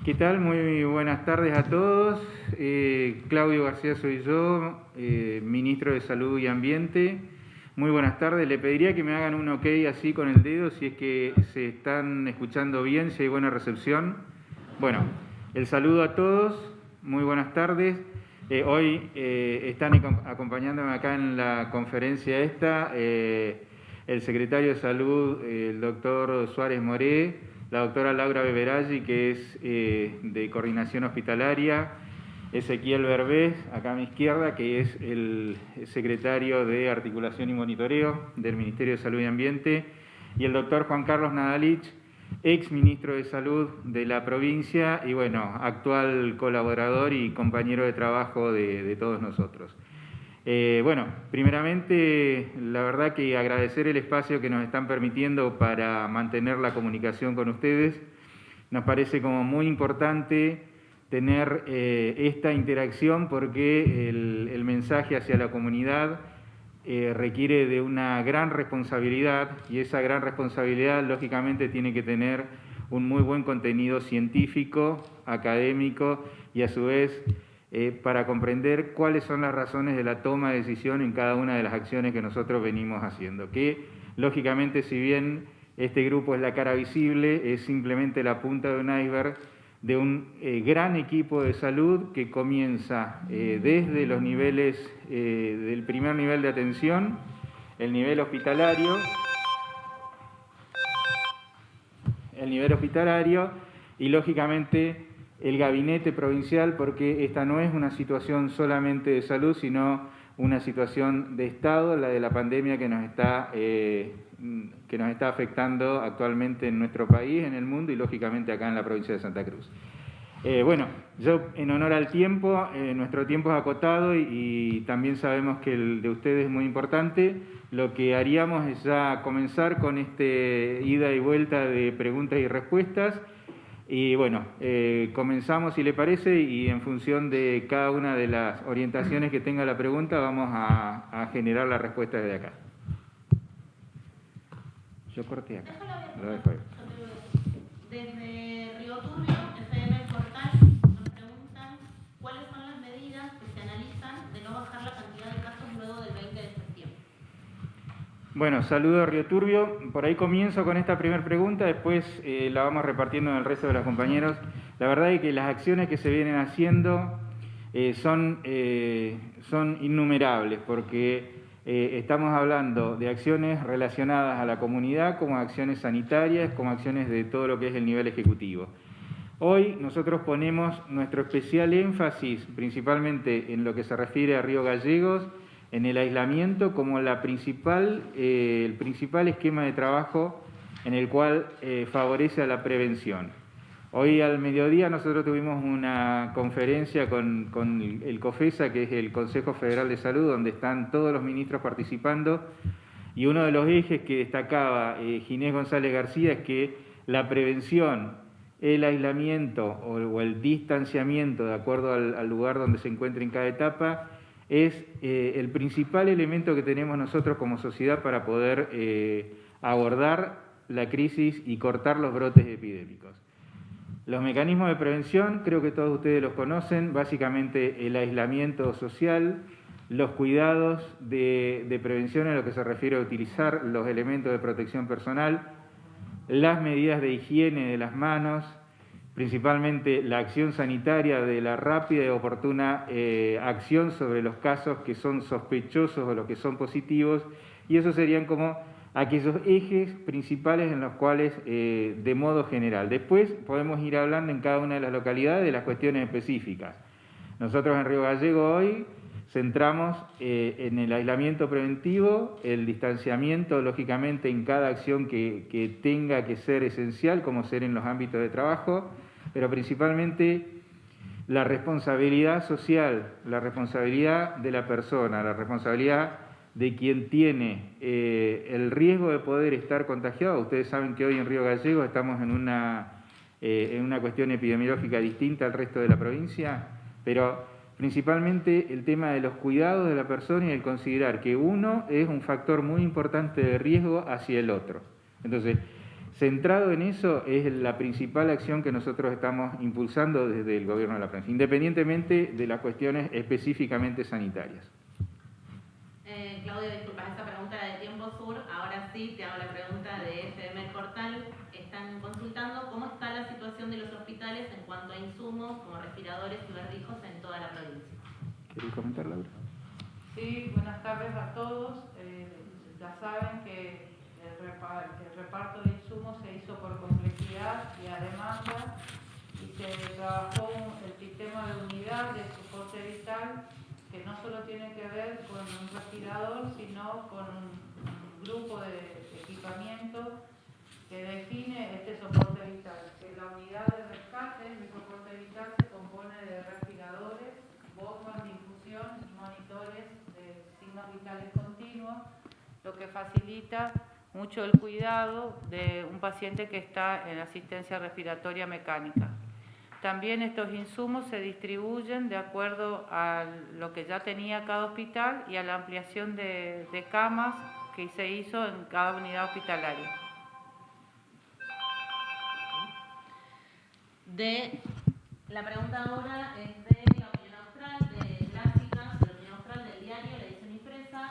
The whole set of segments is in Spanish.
¿Qué tal? Muy buenas tardes a todos. Claudio García soy yo, ministro de Salud y Ambiente. Muy buenas tardes. Le pediría que me hagan un ok así con el dedo si es que se están escuchando bien, si hay buena recepción. Bueno, el saludo a todos. Muy buenas tardes. Hoy están acompañándome acá en la conferencia esta el secretario de Salud, el doctor Suárez Moré, la doctora Laura Beberaggi, que es de Coordinación Hospitalaria, Ezequiel Berbés, acá a mi izquierda, que es el secretario de Articulación y Monitoreo del Ministerio de Salud y Ambiente, y el doctor Juan Carlos Nadalich, ex ministro de Salud de la provincia y, bueno, actual colaborador y compañero de trabajo de todos nosotros. Bueno, primeramente, la verdad que agradecer el espacio que nos están permitiendo para mantener la comunicación con ustedes. Nos parece como muy importante tener esta interacción porque el mensaje hacia la comunidad requiere de una gran responsabilidad y esa gran responsabilidad lógicamente tiene que tener un muy buen contenido científico, académico y a su vez para comprender cuáles son las razones de la toma de decisión en cada una de las acciones que nosotros venimos haciendo. Que, lógicamente, si bien este grupo es la cara visible, es simplemente la punta de un iceberg de un gran equipo de salud que comienza desde los niveles del primer nivel de atención, el nivel hospitalario y, lógicamente, el gabinete provincial, porque esta no es una situación solamente de salud, sino una situación de Estado, la de la pandemia que nos está afectando actualmente en nuestro país, en el mundo y, lógicamente, acá en la provincia de Santa Cruz. Bueno, yo en honor al tiempo, nuestro tiempo es acotado y también sabemos que el de ustedes es muy importante. Lo que haríamos es ya comenzar con este ida y vuelta de preguntas y respuestas. Y bueno, comenzamos si le parece y en función de cada una de las orientaciones que tenga la pregunta vamos a generar la respuesta desde acá. Yo corté acá. Lo dejo ahí. Desde Río Turbio, FM Portal, nos preguntan cuáles son las medidas que se analizan de no bajar la cantidad de casos luego del 20 de septiembre. Bueno, saludo a Río Turbio. Por ahí comienzo con esta primera pregunta, después la vamos repartiendo en el resto de los compañeros. La verdad es que las acciones que se vienen haciendo son innumerables, porque estamos hablando de acciones relacionadas a la comunidad, como acciones sanitarias, como acciones de todo lo que es el nivel ejecutivo. Hoy nosotros ponemos nuestro especial énfasis principalmente en lo que se refiere a Río Gallegos, en el aislamiento como el principal esquema de trabajo en el cual favorece a la prevención. Hoy al mediodía nosotros tuvimos una conferencia con el COFESA, que es el Consejo Federal de Salud, donde están todos los ministros participando, y uno de los ejes que destacaba Ginés González García es que la prevención, el aislamiento o el distanciamiento de acuerdo al lugar donde se encuentre en cada etapa es el principal elemento que tenemos nosotros como sociedad para poder abordar la crisis y cortar los brotes epidémicos. Los mecanismos de prevención, creo que todos ustedes los conocen, básicamente el aislamiento social, los cuidados de prevención en lo que se refiere a utilizar los elementos de protección personal, las medidas de higiene de las manos, principalmente la acción sanitaria de la rápida y oportuna acción sobre los casos que son sospechosos o los que son positivos, y esos serían como aquellos ejes principales en los cuales, de modo general. Después podemos ir hablando en cada una de las localidades de las cuestiones específicas. Nosotros en Río Gallegos hoy centramos en el aislamiento preventivo, el distanciamiento, lógicamente, en cada acción que tenga que ser esencial, como ser en los ámbitos de trabajo, pero principalmente la responsabilidad social, la responsabilidad de la persona, la responsabilidad de quien tiene el riesgo de poder estar contagiado. Ustedes saben que hoy en Río Gallegos estamos en una cuestión epidemiológica distinta al resto de la provincia, pero principalmente el tema de los cuidados de la persona y el considerar que uno es un factor muy importante de riesgo hacia el otro. Entonces, Centrado en eso es la principal acción que nosotros estamos impulsando desde el Gobierno de la Provincia, independientemente de las cuestiones específicamente sanitarias. Claudio, disculpa, esa pregunta era de Tiempo Sur. Ahora sí te hago la pregunta de FM Portal. Están consultando cómo está la situación de los hospitales en cuanto a insumos como respiradores y barbijos en toda la provincia. ¿Querés comentar, Laura? Sí, buenas tardes a todos. Ya saben que el reparto de insumos se hizo por complejidad y a demanda y se trabajó el sistema de unidad de soporte vital que no solo tiene que ver con un respirador, sino con un grupo de equipamiento que define este soporte vital. Que la unidad de rescate de soporte vital se compone de respiradores, bombas de infusión y monitores de signos vitales continuos, lo que facilita mucho el cuidado de un paciente que está en asistencia respiratoria mecánica. También estos insumos se distribuyen de acuerdo a lo que ya tenía cada hospital y a la ampliación de camas que se hizo en cada unidad hospitalaria. La pregunta ahora es de la Opinión Austral, de Gráfica, de la Opinión Austral, del diario, la edición impresa.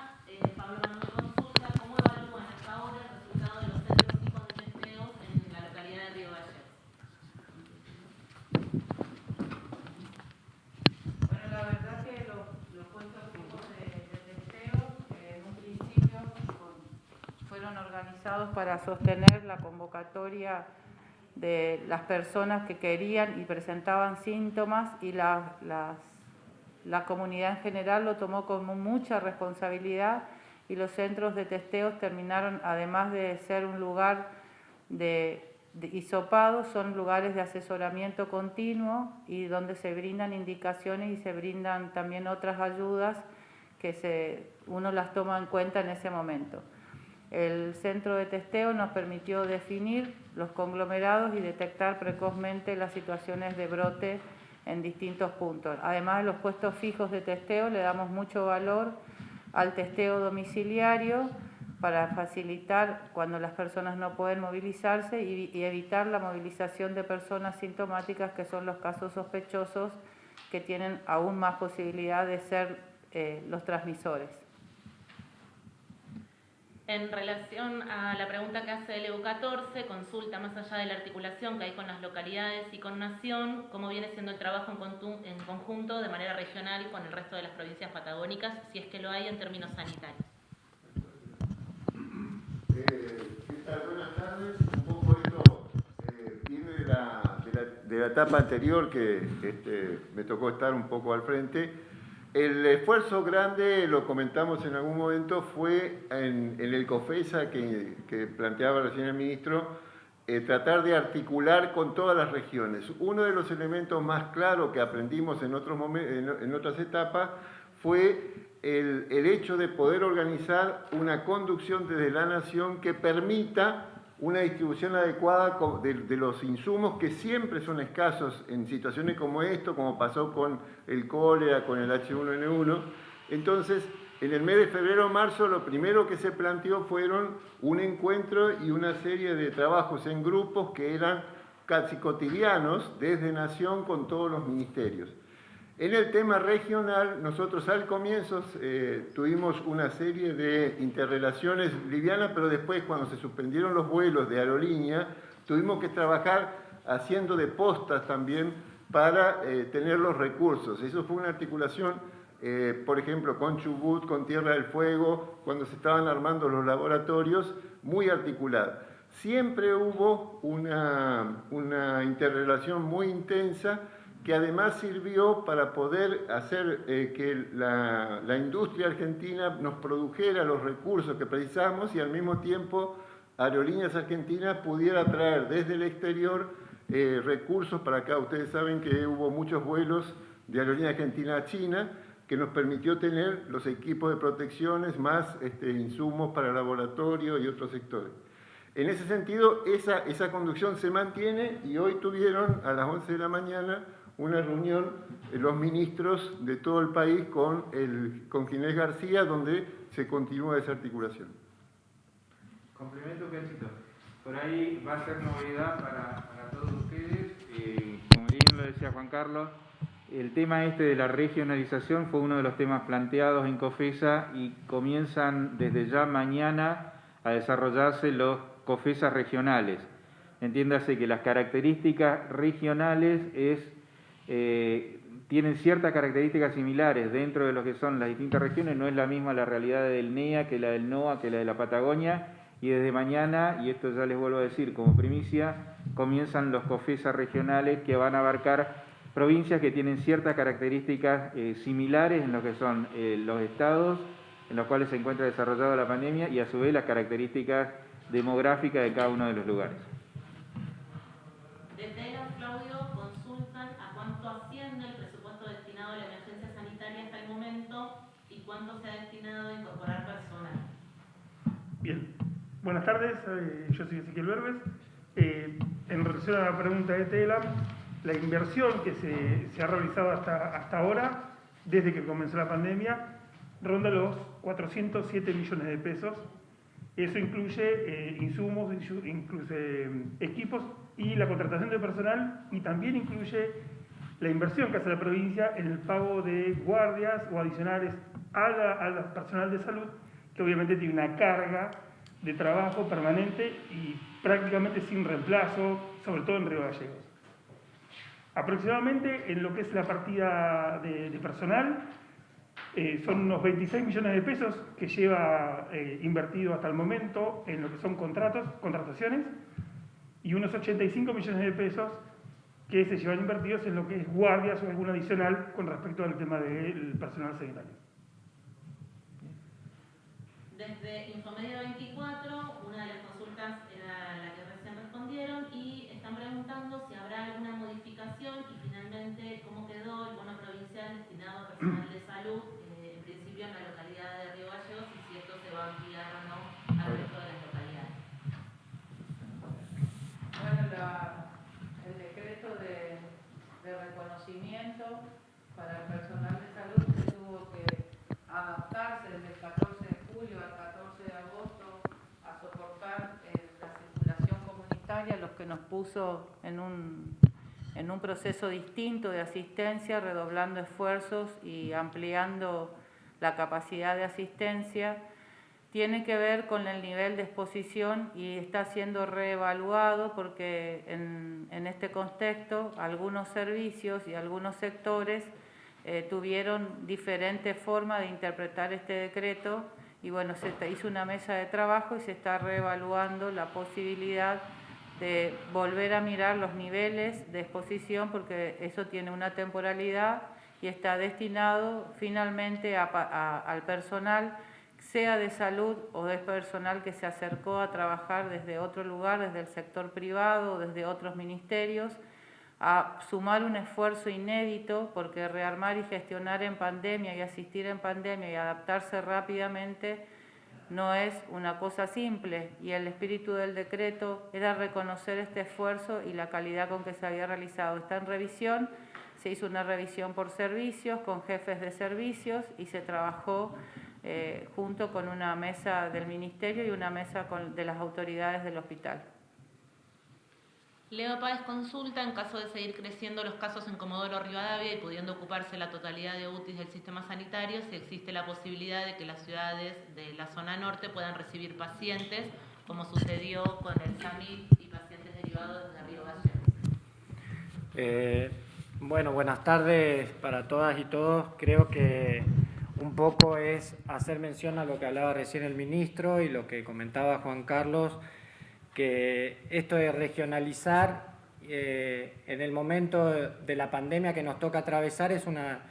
Pablo Manuel consulta cómo evalúan hasta ahora el resultado de los centros fijos de testeos en la localidad de Río Gallegos. Bueno, la verdad que los puestos fijos de testeo en un principio fueron organizados para sostener la convocatoria de las personas que querían y presentaban síntomas y la comunidad en general lo tomó como mucha responsabilidad y los centros de testeos terminaron, además de ser un lugar de hisopado, son lugares de asesoramiento continuo y donde se brindan indicaciones y se brindan también otras ayudas que uno las toma en cuenta en ese momento. El centro de testeo nos permitió definir los conglomerados y detectar precozmente las situaciones de brote en distintos puntos. Además de los puestos fijos de testeo, le damos mucho valor al testeo domiciliario para facilitar cuando las personas no pueden movilizarse y evitar la movilización de personas sintomáticas, que son los casos sospechosos que tienen aún más posibilidad de ser los transmisores. En relación a la pregunta que hace el EU14, consulta más allá de la articulación que hay con las localidades y con Nación, cómo viene siendo el trabajo en conjunto de manera regional con el resto de las provincias patagónicas, si es que lo hay en términos sanitarios. ¿Qué tal? Buenas tardes. Un poco esto viene de la etapa anterior que me tocó estar un poco al frente. El esfuerzo grande, lo comentamos en algún momento, fue en el COFESA que planteaba recién el ministro, tratar de articular con todas las regiones. Uno de los elementos más claros que aprendimos en otras etapas fue el hecho de poder organizar una conducción desde la Nación que permita una distribución adecuada de los insumos que siempre son escasos en situaciones como esto, como pasó con el cólera, con el H1N1. Entonces, en el mes de febrero o marzo, lo primero que se planteó fueron un encuentro y una serie de trabajos en grupos que eran casi cotidianos desde Nación con todos los ministerios. En el tema regional, nosotros al comienzo tuvimos una serie de interrelaciones livianas, pero después cuando se suspendieron los vuelos de aerolínea, tuvimos que trabajar haciendo de postas también para tener los recursos. Eso fue una articulación, por ejemplo, con Chubut, con Tierra del Fuego, cuando se estaban armando los laboratorios, muy articulada. Siempre hubo una interrelación muy intensa que además sirvió para poder hacer que la industria argentina nos produjera los recursos que precisamos y al mismo tiempo Aerolíneas Argentinas pudiera traer desde el exterior recursos para acá. Ustedes saben que hubo muchos vuelos de Aerolíneas Argentina a China que nos permitió tener los equipos de protecciones más insumos para laboratorio y otros sectores. En ese sentido, esa conducción se mantiene y hoy tuvieron a las 11 de la mañana una reunión los ministros de todo el país con Ginés García, donde se continúa esa articulación. Complemento, Carlito. por ahí va a ser novedad para todos ustedes. Como bien lo decía Juan Carlos, el tema de la regionalización fue uno de los temas planteados en COFESA y comienzan desde ya mañana a desarrollarse los COFESA regionales. Entiéndase que las características regionales tienen ciertas características similares dentro de lo que son las distintas regiones. No es la misma la realidad del NEA que la del NOA, que la de la Patagonia, y desde mañana, y esto ya les vuelvo a decir como primicia, comienzan los COFESA regionales que van a abarcar provincias que tienen ciertas características similares en lo que son los estados en los cuales se encuentra desarrollada la pandemia y a su vez las características demográficas de cada uno de los lugares. Desde ELAM, Claudio, consultan a cuánto asciende el presupuesto destinado a la emergencia sanitaria hasta el momento y cuánto se ha destinado a incorporar personal. Bien, buenas tardes, yo soy Ezequiel Berbes. En relación a la pregunta de ELAM, la inversión que se ha realizado hasta ahora, desde que comenzó la pandemia, ronda los 407 millones de pesos. Eso incluye insumos, incluye equipos y la contratación de personal, y también incluye la inversión que hace la provincia en el pago de guardias o adicionales al personal de salud, que obviamente tiene una carga de trabajo permanente y prácticamente sin reemplazo, sobre todo en Río Gallegos. Aproximadamente en lo que es la partida de personal, son unos 26 millones de pesos que lleva invertido hasta el momento en lo que son contrataciones, y unos 85 millones de pesos que se llevan invertidos en lo que es guardias o algún adicional con respecto al tema del personal sanitario. Desde Infomedio 24, una de las consultas era la que recién respondieron y están preguntando si habrá alguna modificación y finalmente cómo quedó el bono provincial destinado a personal de salud, en principio en la localidad de Río Gallegos, y si esto se va a ampliar o no al resto de las localidades. Bueno, el decreto de reconocimiento para el personal de salud se tuvo que adaptarse desde el 14 de julio al 14 de agosto a soportar la circulación comunitaria, los que nos puso en un proceso distinto de asistencia, redoblando esfuerzos y ampliando la capacidad de asistencia. Tiene que ver con el nivel de exposición y está siendo reevaluado porque en este contexto algunos servicios y algunos sectores tuvieron diferentes formas de interpretar este decreto, y bueno, se hizo una mesa de trabajo y se está reevaluando la posibilidad de volver a mirar los niveles de exposición, porque eso tiene una temporalidad y está destinado finalmente al personal, sea de salud o de personal que se acercó a trabajar desde otro lugar, desde el sector privado o desde otros ministerios, a sumar un esfuerzo inédito, porque rearmar y gestionar en pandemia y asistir en pandemia y adaptarse rápidamente no es una cosa simple, y el espíritu del decreto era reconocer este esfuerzo y la calidad con que se había realizado. Está en revisión, se hizo una revisión por servicios, con jefes de servicios, y se trabajó junto con una mesa del Ministerio y una mesa de las autoridades del hospital. Leo Páez consulta, en caso de seguir creciendo los casos en Comodoro Rivadavia y pudiendo ocuparse la totalidad de UTIs del sistema sanitario, si existe la posibilidad de que las ciudades de la zona norte puedan recibir pacientes, como sucedió con el SAMIT y pacientes derivados desde Río Gallegos. Bueno, buenas tardes para todas y todos. Creo que un poco es hacer mención a lo que hablaba recién el ministro y lo que comentaba Juan Carlos, que esto de regionalizar en el momento de la pandemia que nos toca atravesar es una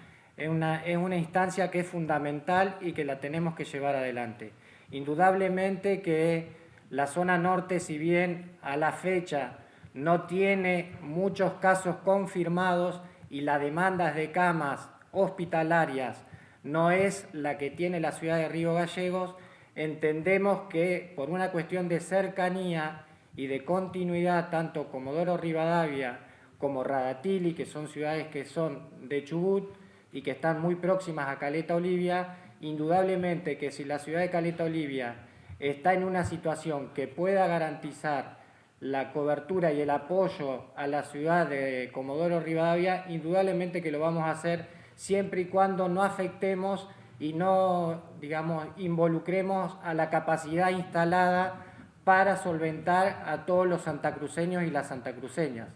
instancia que es fundamental y que la tenemos que llevar adelante. Indudablemente que la zona norte, si bien a la fecha no tiene muchos casos confirmados y la demanda de camas hospitalarias no es la que tiene la ciudad de Río Gallegos, entendemos que por una cuestión de cercanía y de continuidad, tanto Comodoro Rivadavia como Radatili, que son ciudades que son de Chubut y que están muy próximas a Caleta Olivia, indudablemente que si la ciudad de Caleta Olivia está en una situación que pueda garantizar la cobertura y el apoyo a la ciudad de Comodoro Rivadavia, indudablemente que lo vamos a hacer siempre y cuando no afectemos y no, digamos, involucremos a la capacidad instalada para solventar a todos los santacruceños y las santacruceñas.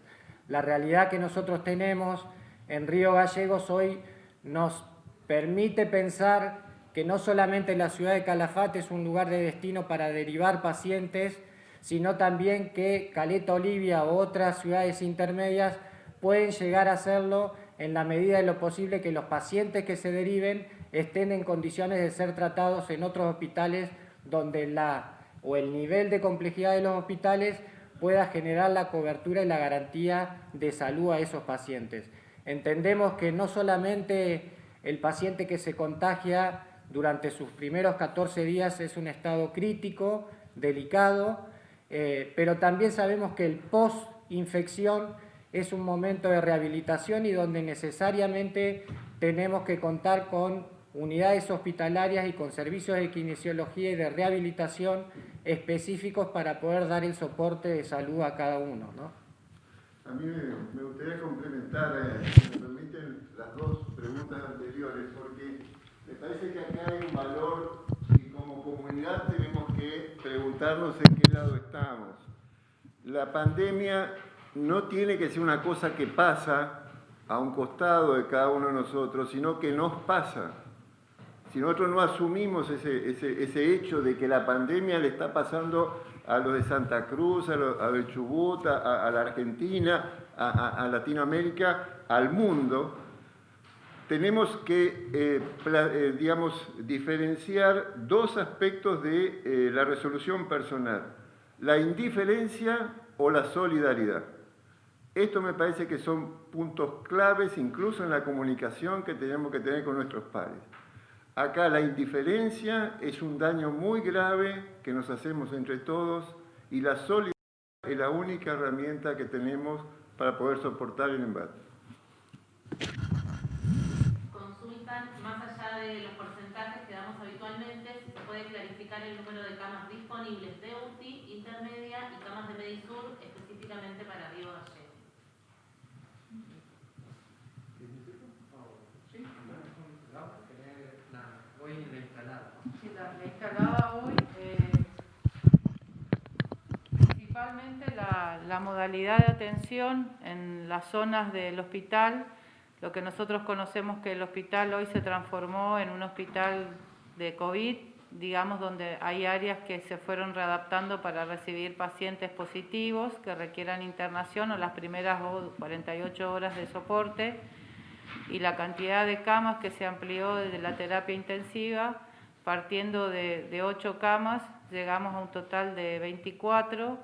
La realidad que nosotros tenemos en Río Gallegos hoy nos permite pensar que no solamente la ciudad de Calafate es un lugar de destino para derivar pacientes, sino también que Caleta Olivia u otras ciudades intermedias pueden llegar a hacerlo en la medida de lo posible que los pacientes que se deriven estén en condiciones de ser tratados en otros hospitales donde el nivel de complejidad de los hospitales pueda generar la cobertura y la garantía de salud a esos pacientes. Entendemos que no solamente el paciente que se contagia durante sus primeros 14 días es un estado crítico, delicado, pero también sabemos que el post-infección es un momento de rehabilitación y donde necesariamente tenemos que contar con unidades hospitalarias y con servicios de kinesiología y de rehabilitación específicos para poder dar el soporte de salud a cada uno, ¿no? A mí me gustaría complementar, si me permiten, las dos preguntas anteriores, porque me parece que acá hay un valor y como comunidad tenemos que preguntarnos en qué lado estamos. La pandemia no tiene que ser una cosa que pasa a un costado de cada uno de nosotros, sino que nos pasa. Si nosotros no asumimos ese hecho de que la pandemia le está pasando a los de Santa Cruz, a los Chubut, a la Argentina, a Latinoamérica, al mundo, tenemos que, digamos, diferenciar dos aspectos de la resolución personal: la indiferencia o la solidaridad. Esto me parece que son puntos claves incluso en la comunicación que tenemos que tener con nuestros pares. Acá la indiferencia es un daño muy grave que nos hacemos entre todos y la solidaridad es la única herramienta que tenemos para poder soportar el embate. Consultan, más allá de los porcentajes que damos habitualmente, si se puede clarificar el número de camas disponibles de UTI, intermedia y camas de Medisur específicamente para Río Gallegos. Sí, la instalada hoy, principalmente la modalidad de atención en las zonas del hospital, lo que nosotros conocemos que el hospital hoy se transformó en un hospital de COVID, digamos, donde hay áreas que se fueron readaptando para recibir pacientes positivos que requieran internación o las primeras 48 horas de soporte, y la cantidad de camas que se amplió desde la terapia intensiva, partiendo de 8 camas, llegamos a un total de 24,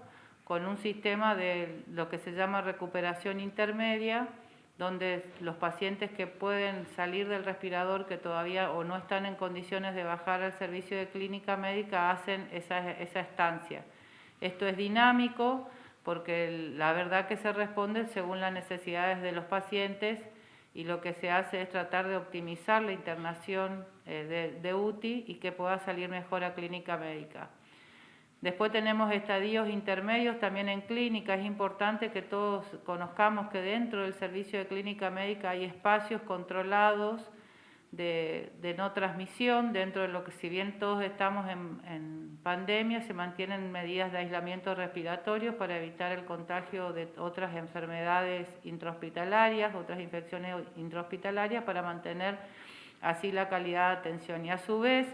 con un sistema de lo que se llama recuperación intermedia, donde los pacientes que pueden salir del respirador, que todavía o no están en condiciones de bajar al servicio de clínica médica, hacen esa estancia. Esto es dinámico porque la verdad que se responde según las necesidades de los pacientes, y lo que se hace es tratar de optimizar la internación de UTI y que pueda salir mejor a clínica médica. Después tenemos estadios intermedios también en clínica. Es importante que todos conozcamos que dentro del servicio de clínica médica hay espacios controlados de no transmisión, dentro de lo que, si bien todos estamos en pandemia, se mantienen medidas de aislamiento respiratorio para evitar el contagio de otras enfermedades intrahospitalarias, otras infecciones intrahospitalarias, para mantener así la calidad de atención. Y a su vez,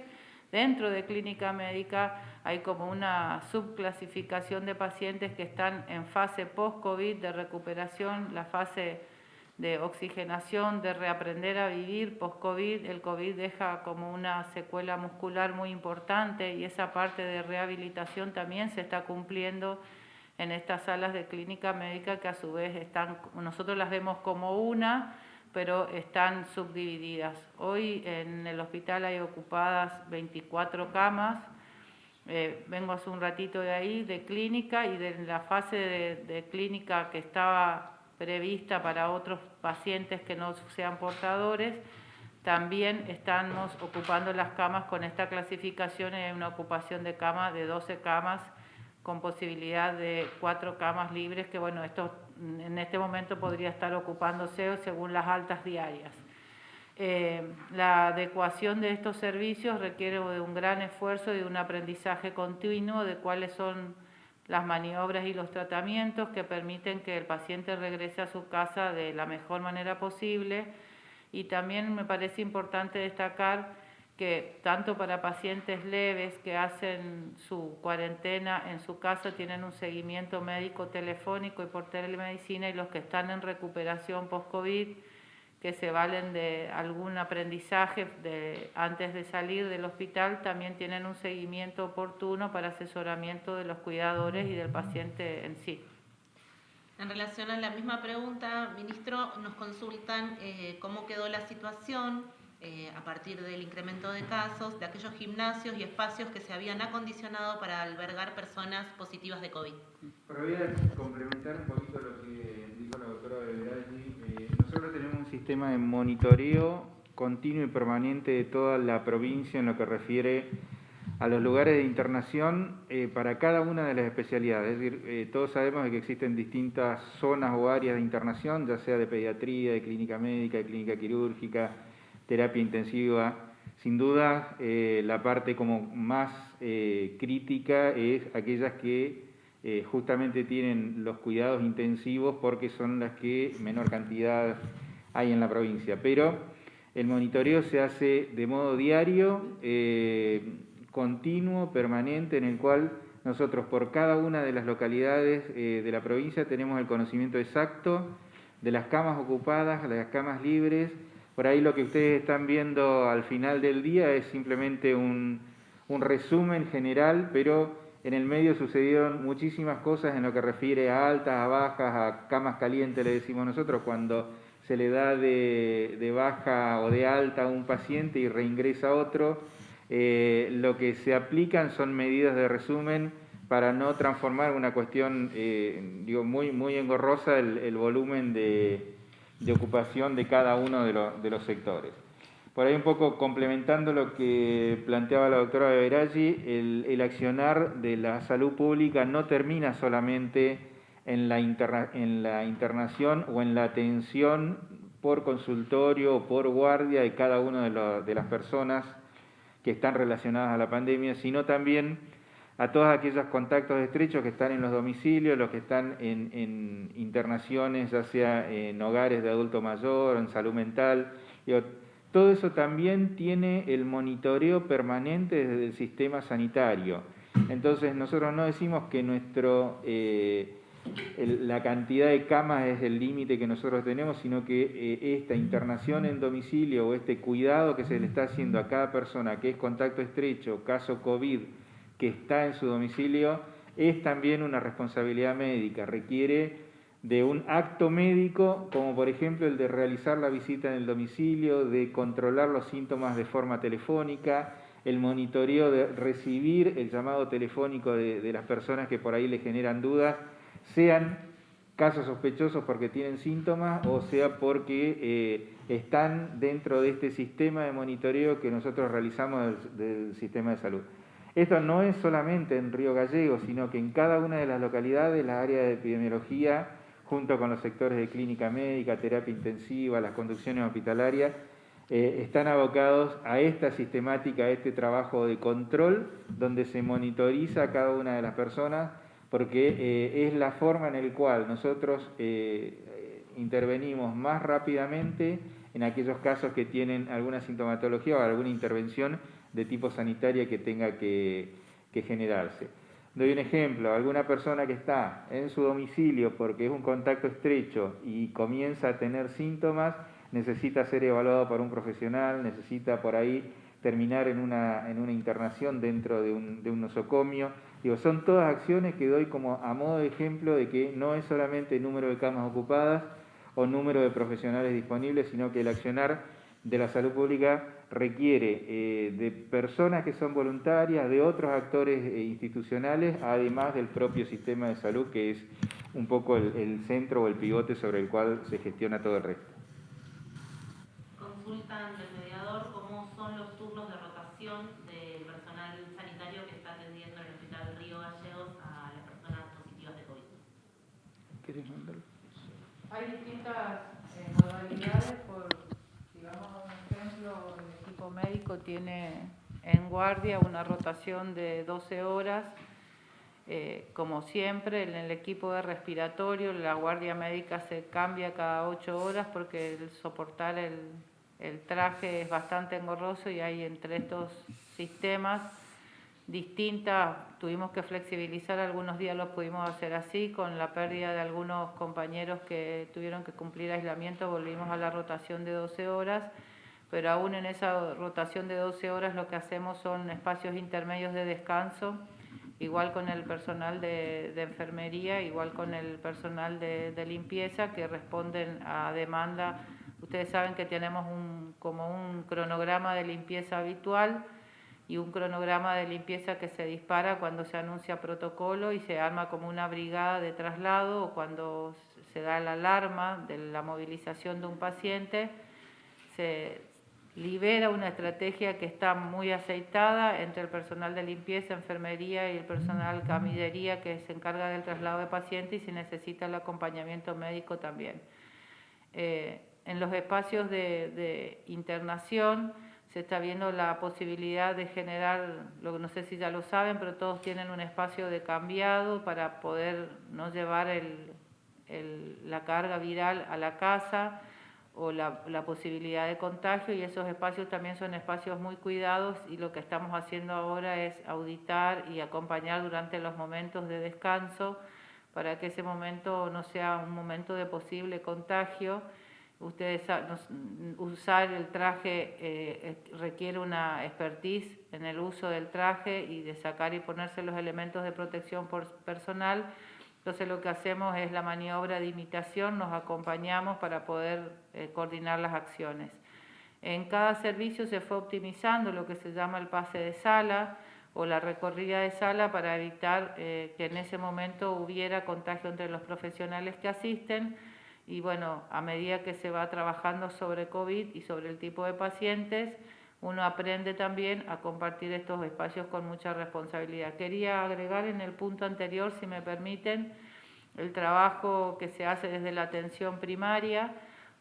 dentro de clínica médica hay como una subclasificación de pacientes que están en fase post-COVID de recuperación, la fase de oxigenación, de reaprender a vivir post-COVID. El COVID deja como una secuela muscular muy importante y esa parte de rehabilitación también se está cumpliendo en estas salas de clínica médica, que a su vez están, nosotros las vemos como una, pero están subdivididas. Hoy en el hospital hay ocupadas 24 camas. Vengo hace un ratito de ahí, de clínica, y de la fase de clínica que estaba prevista para otros pacientes que no sean portadores, también estamos ocupando las camas con esta clasificación. Hay una ocupación de cama de 12 camas con posibilidad de 4 camas libres, que bueno, esto en este momento podría estar ocupándose según las altas diarias. La adecuación de estos servicios requiere de un gran esfuerzo y de un aprendizaje continuo de cuáles son las maniobras y los tratamientos que permiten que el paciente regrese a su casa de la mejor manera posible. Y también me parece importante destacar que tanto para pacientes leves que hacen su cuarentena en su casa tienen un seguimiento médico telefónico y por telemedicina, y los que están en recuperación post-COVID, que se valen de algún aprendizaje antes de salir del hospital, también tienen un seguimiento oportuno para asesoramiento de los cuidadores y del paciente en sí. En relación a la misma pregunta, ministro, nos consultan cómo quedó la situación a partir del incremento de casos de aquellos gimnasios y espacios que se habían acondicionado para albergar personas positivas de COVID. Pero voy a complementar un poquito lo que dijo la doctora Beveraggi. Nosotros tenemos un sistema de monitoreo continuo y permanente de toda la provincia en lo que refiere a los lugares de internación para cada una de las especialidades. Es decir, todos sabemos de que existen distintas zonas o áreas de internación, ya sea de pediatría, de clínica médica, de clínica quirúrgica, terapia intensiva. Sin duda, la parte como más crítica es aquellas que justamente tienen los cuidados intensivos, porque son las que menor cantidad hay en la provincia. Pero el monitoreo se hace de modo diario, continuo, permanente, en el cual nosotros por cada una de las localidades de la provincia tenemos el conocimiento exacto de las camas ocupadas, de las camas libres. Por ahí lo que ustedes están viendo al final del día es simplemente un resumen general, pero en el medio sucedieron muchísimas cosas en lo que refiere a altas, a bajas, a camas calientes, le decimos nosotros, cuando se le da de baja o de alta a un paciente y reingresa a otro. Lo que se aplican son medidas de resumen para no transformar una cuestión muy engorrosa el volumen de ocupación de cada uno de los sectores. Por ahí un poco complementando lo que planteaba la doctora Beveraggi, el accionar de la salud pública no termina solamente en la internación o en la atención por consultorio o por guardia de cada una de las personas que están relacionadas a la pandemia, sino también a todos aquellos contactos estrechos que están en los domicilios, los que están en internaciones, ya sea en hogares de adulto mayor, en salud mental. Todo eso también tiene el monitoreo permanente desde el sistema sanitario. Entonces nosotros no decimos que la cantidad de camas es el límite que nosotros tenemos, sino que esta internación en domicilio o este cuidado que se le está haciendo a cada persona que es contacto estrecho, caso COVID, que está en su domicilio, es también una responsabilidad médica, requiere de un acto médico, como por ejemplo el de realizar la visita en el domicilio, de controlar los síntomas de forma telefónica, el monitoreo de recibir el llamado telefónico de las personas que por ahí le generan dudas, sean casos sospechosos porque tienen síntomas o sea porque están dentro de este sistema de monitoreo que nosotros realizamos del sistema de salud. Esto no es solamente en Río Gallegos, sino que en cada una de las localidades, la área de epidemiología, junto con los sectores de clínica médica, terapia intensiva, las conducciones hospitalarias, están abocados a esta sistemática, a este trabajo de control, donde se monitoriza a cada una de las personas, porque es la forma en la cual nosotros intervenimos más rápidamente en aquellos casos que tienen alguna sintomatología o alguna intervención de tipo sanitaria que tenga que generarse. Doy un ejemplo: alguna persona que está en su domicilio porque es un contacto estrecho y comienza a tener síntomas, necesita ser evaluado por un profesional, necesita por ahí terminar en una internación dentro de un nosocomio. Son todas acciones que doy como a modo de ejemplo de que no es solamente número de camas ocupadas o número de profesionales disponibles, sino que el accionar de la salud pública requiere de personas que son voluntarias, de otros actores institucionales, además del propio sistema de salud, que es un poco el centro o el pivote sobre el cual se gestiona todo el resto. Consultan del mediador cómo son los turnos de rotación del personal sanitario que está atendiendo en el Hospital Río Gallegos a las ¿Querés mandarlo? Hay distintas modalidades, por, digamos, un ejemplo, el equipo médico tiene en guardia una rotación de 12 horas, como siempre. En el equipo de respiratorio la guardia médica se cambia cada 8 horas porque el soportar el traje es bastante engorroso y hay entre estos sistemas distintas, tuvimos que flexibilizar, algunos días lo pudimos hacer así, con la pérdida de algunos compañeros que tuvieron que cumplir aislamiento, volvimos a la rotación de 12 horas, pero aún en esa rotación de 12 horas lo que hacemos son espacios intermedios de descanso, igual con el personal de enfermería, igual con el personal de limpieza, que responden a demanda. Ustedes saben que tenemos como un cronograma de limpieza habitual y un cronograma de limpieza que se dispara cuando se anuncia protocolo y se arma como una brigada de traslado, o cuando se da la alarma de la movilización de un paciente, se libera una estrategia que está muy aceitada entre el personal de limpieza, enfermería y el personal camillería que se encarga del traslado de pacientes, y se necesita el acompañamiento médico también. En los espacios de internación se está viendo la posibilidad de generar, no sé si ya lo saben, pero todos tienen un espacio de cambiado para poder no llevar la carga viral a la casa o la posibilidad de contagio, y esos espacios también son espacios muy cuidados, y lo que estamos haciendo ahora es auditar y acompañar durante los momentos de descanso para que ese momento no sea un momento de posible contagio. Ustedes usar el traje requiere una expertise en el uso del traje y de sacar y ponerse los elementos de protección personal. Entonces lo que hacemos es la maniobra de imitación, nos acompañamos para poder coordinar las acciones. En cada servicio se fue optimizando lo que se llama el pase de sala o la recorrida de sala para evitar que en ese momento hubiera contagio entre los profesionales que asisten. Y bueno, a medida que se va trabajando sobre COVID y sobre el tipo de pacientes, uno aprende también a compartir estos espacios con mucha responsabilidad. Quería agregar en el punto anterior, si me permiten, el trabajo que se hace desde la atención primaria,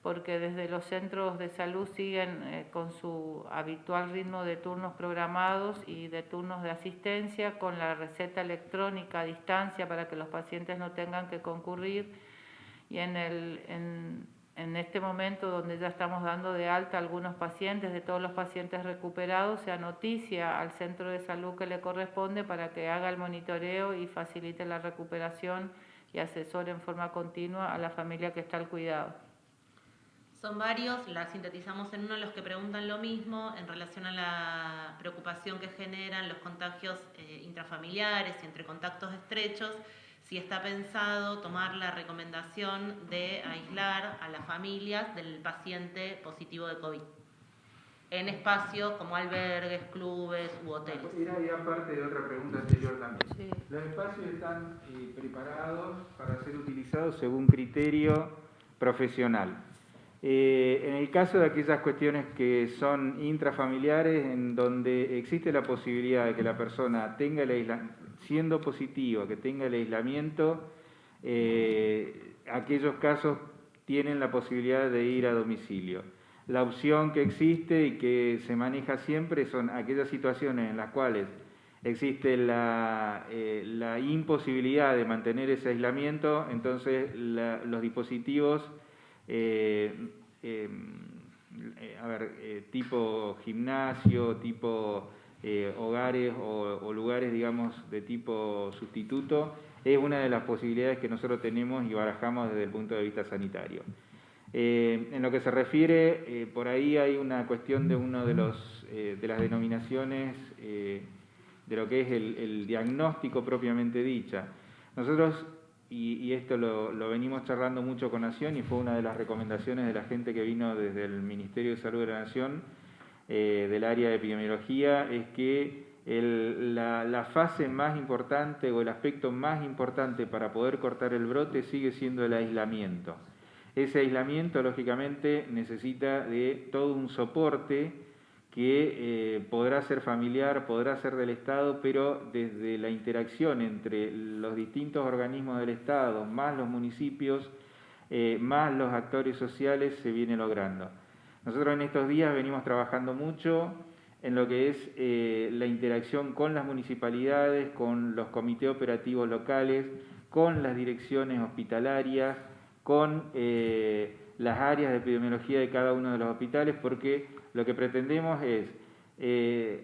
porque desde los centros de salud siguen con su habitual ritmo de turnos programados y de turnos de asistencia, con la receta electrónica a distancia para que los pacientes no tengan que concurrir. Y en este momento donde ya estamos dando de alta a algunos pacientes, de todos los pacientes recuperados, se noticia al centro de salud que le corresponde para que haga el monitoreo y facilite la recuperación y asesore en forma continua a la familia que está al cuidado. Son varios, la sintetizamos en uno de los que preguntan lo mismo en relación a la preocupación que generan los contagios intrafamiliares y entre contactos estrechos. Si está pensado tomar la recomendación de aislar a las familias del paciente positivo de COVID en espacios como albergues, clubes u hoteles. Era parte de otra pregunta anterior también. Sí. Los espacios están preparados para ser utilizados según criterio profesional. En el caso de aquellas cuestiones que son intrafamiliares, en donde existe la posibilidad de que la persona tenga el aislamiento, siendo positivo, que tenga el aislamiento, aquellos casos tienen la posibilidad de ir a domicilio. La opción que existe y que se maneja siempre son aquellas situaciones en las cuales existe la imposibilidad de mantener ese aislamiento, entonces los dispositivos tipo gimnasio, tipo hogares o lugares, digamos, de tipo sustituto, es una de las posibilidades que nosotros tenemos y barajamos desde el punto de vista sanitario. En lo que se refiere, por ahí hay una cuestión de uno de las denominaciones de lo que es el diagnóstico propiamente dicha. Nosotros, y esto lo venimos charlando mucho con Nación, y fue una de las recomendaciones de la gente que vino desde el Ministerio de Salud de la Nación, del área de epidemiología, es que la fase más importante o el aspecto más importante para poder cortar el brote sigue siendo el aislamiento. Ese aislamiento, lógicamente, necesita de todo un soporte que podrá ser familiar, podrá ser del Estado, pero desde la interacción entre los distintos organismos del Estado, más los municipios, más los actores sociales, se viene logrando. Nosotros en estos días venimos trabajando mucho en lo que es la interacción con las municipalidades, con los comités operativos locales, con las direcciones hospitalarias, con las áreas de epidemiología de cada uno de los hospitales, porque lo que pretendemos es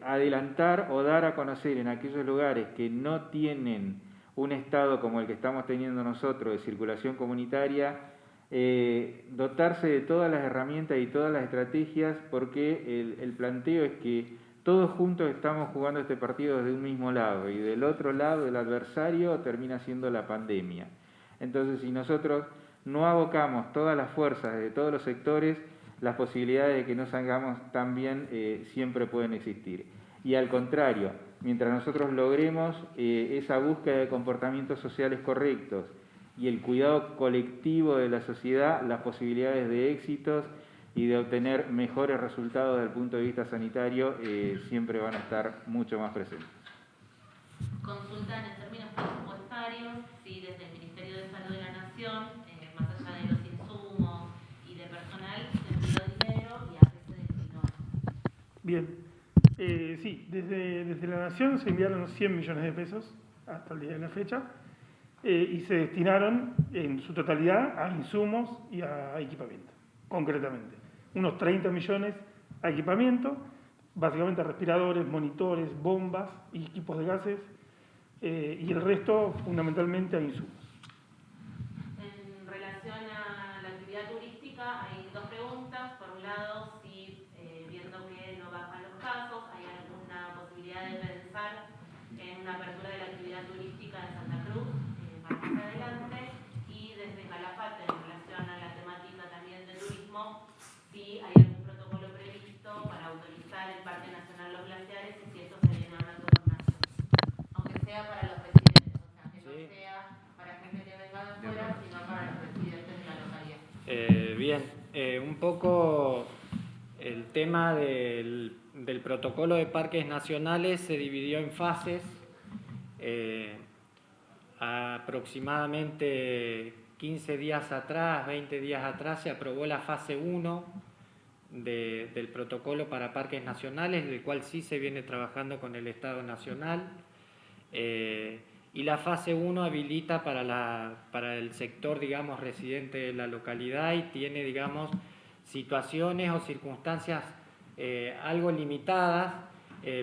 adelantar o dar a conocer en aquellos lugares que no tienen un estado como el que estamos teniendo nosotros de circulación comunitaria, dotarse de todas las herramientas y todas las estrategias, porque el planteo es que todos juntos estamos jugando este partido desde un mismo lado, y del otro lado, el adversario, termina siendo la pandemia. Entonces, si nosotros no abocamos todas las fuerzas de todos los sectores, las posibilidades de que no salgamos tan bien siempre pueden existir. Y al contrario, mientras nosotros logremos esa búsqueda de comportamientos sociales correctos y el cuidado colectivo de la sociedad, las posibilidades de éxitos y de obtener mejores resultados desde el punto de vista sanitario siempre van a estar mucho más presentes. Consultan en términos presupuestarios si desde el Ministerio de Salud de la Nación, más allá de los insumos y de personal, se envió dinero y a qué se destinó. Bien, sí, desde la Nación se enviaron 100 millones de pesos hasta el día de la fecha y se destinaron en su totalidad a insumos y a equipamiento, concretamente. Unos 30 millones a equipamiento, básicamente a respiradores, monitores, bombas y equipos de gases, y el resto fundamentalmente a insumos. En relación a la actividad turística, hay dos preguntas. Por un lado, si viendo que no bajan los casos, ¿hay alguna posibilidad de pensar en una apertura de la actividad turística en Santa Cruz para más adelante? Y desde Calafate, en relación a la temática también del turismo, si hay algún protocolo previsto para autorizar el Parque Nacional Los Glaciares y si esto se viene a una turnación, aunque sea para los residentes, o sea, que no sea para gente que venga de afuera, sino para los residentes de la localidad. Un poco el tema del protocolo de parques nacionales se dividió en fases. Aproximadamente 15 días atrás, 20 días atrás, se aprobó la fase 1 del protocolo para parques nacionales, del cual sí se viene trabajando con el Estado Nacional. Y la fase 1 habilita para el sector, digamos, residente de la localidad y tiene, digamos, situaciones o circunstancias algo limitadas,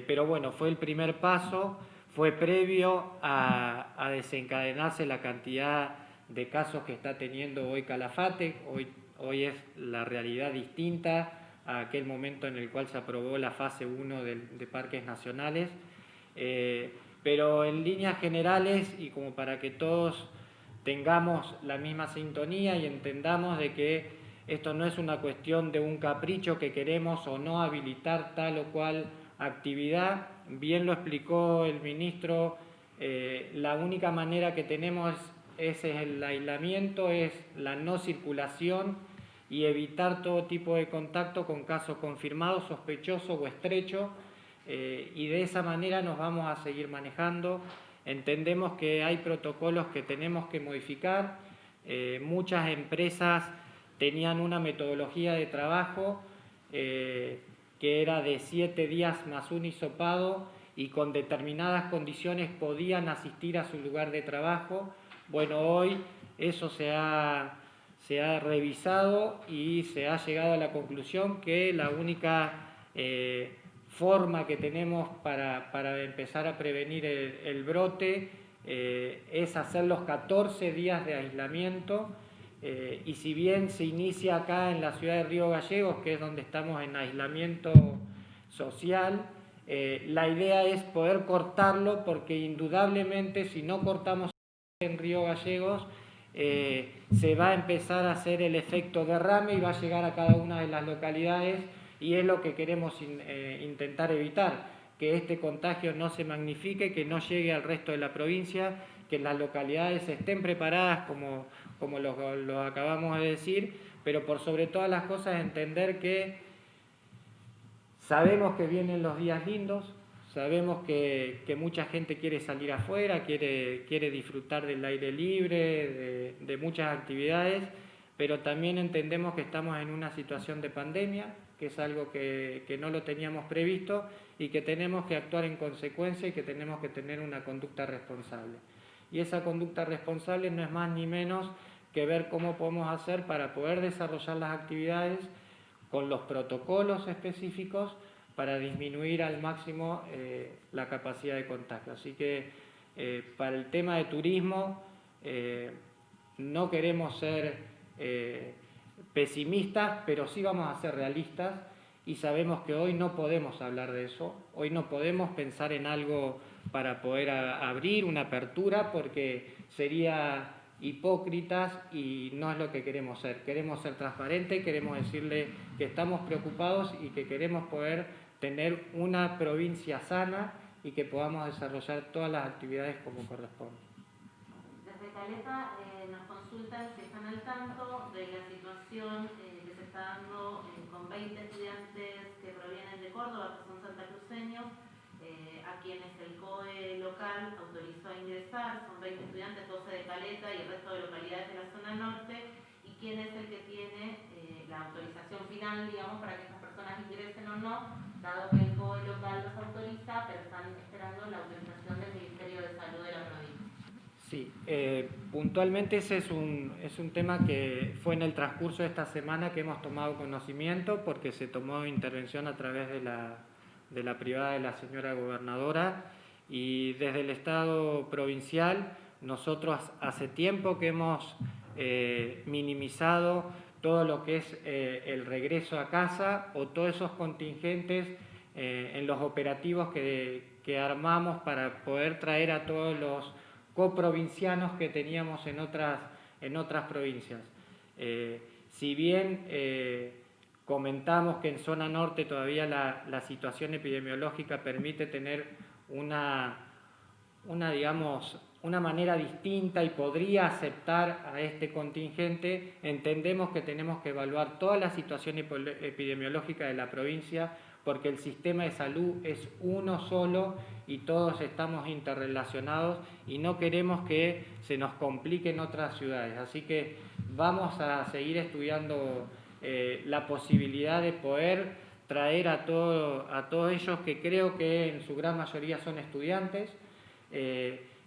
pero bueno, fue el primer paso, fue previo a desencadenarse la cantidad de casos que está teniendo hoy Calafate. Hoy es la realidad distinta a aquel momento en el cual se aprobó la fase 1 de parques nacionales. Pero en líneas generales, y como para que todos tengamos la misma sintonía y entendamos de que esto no es una cuestión de un capricho que queremos o no habilitar tal o cual actividad, bien lo explicó el ministro, la única manera que tenemos es el aislamiento, es la no circulación y evitar todo tipo de contacto con casos confirmados, sospechosos o estrechos. Y de esa manera nos vamos a seguir manejando. Entendemos que hay protocolos que tenemos que modificar. Muchas empresas tenían una metodología de trabajo que era de 7 días más un hisopado y con determinadas condiciones podían asistir a su lugar de trabajo. Bueno, hoy eso se ha revisado y se ha llegado a la conclusión que la única forma que tenemos para empezar a prevenir el brote es hacer los 14 días de aislamiento, y si bien se inicia acá en la ciudad de Río Gallegos, que es donde estamos en aislamiento social, la idea es poder cortarlo, porque indudablemente si no cortamos en Río Gallegos se va a empezar a hacer el efecto derrame y va a llegar a cada una de las localidades. Y es lo que queremos intentar evitar, que este contagio no se magnifique, que no llegue al resto de la provincia, que las localidades estén preparadas como lo acabamos de decir, pero por sobre todas las cosas entender que Sabemos que vienen los días lindos, sabemos que mucha gente quiere salir afuera, quiere disfrutar del aire libre, de muchas actividades, pero también entendemos que estamos en una situación de pandemia, que es algo que no lo teníamos previsto y que tenemos que actuar en consecuencia y que tenemos que tener una conducta responsable. Y esa conducta responsable no es más ni menos que ver cómo podemos hacer para poder desarrollar las actividades con los protocolos específicos para disminuir al máximo la capacidad de contagio. Así que para el tema de turismo no queremos ser pesimistas, pero sí vamos a ser realistas y sabemos que hoy no podemos hablar de eso, hoy no podemos pensar en algo para poder abrir una apertura porque sería hipócritas y no es lo que queremos ser. Queremos ser transparentes, queremos decirle que estamos preocupados y que queremos poder tener una provincia sana y que podamos desarrollar todas las actividades como corresponde. Desde Caleta nos consultan si están al tanto de la situación que se está dando con 20 estudiantes que provienen de Córdoba, que son santacruceños, a quienes el COE local autorizó a ingresar. Son 20 estudiantes, 12 de Caleta y el resto de localidades de la zona norte. ¿Y quién es el que tiene la autorización final, digamos, para que estas personas ingresen o no, dado que el COE local los autoriza, pero están esperando la autorización del Ministerio de Salud de la provincia? Sí, puntualmente ese es un tema que fue en el transcurso de esta semana que hemos tomado conocimiento porque se tomó intervención a través de la privada de la señora gobernadora y desde el Estado provincial nosotros hace tiempo que hemos minimizado todo lo que es el regreso a casa o todos esos contingentes en los operativos que armamos para poder traer a todos los coprovincianos que teníamos en otras provincias. Si bien comentamos que en zona norte todavía la situación epidemiológica permite tener una manera distinta y podría aceptar a este contingente, entendemos que tenemos que evaluar toda la situación epidemiológica de la provincia porque el sistema de salud es uno solo y todos estamos interrelacionados y no queremos que se nos compliquen otras ciudades. Así que vamos a seguir estudiando la posibilidad de poder traer a todos ellos que creo que en su gran mayoría son estudiantes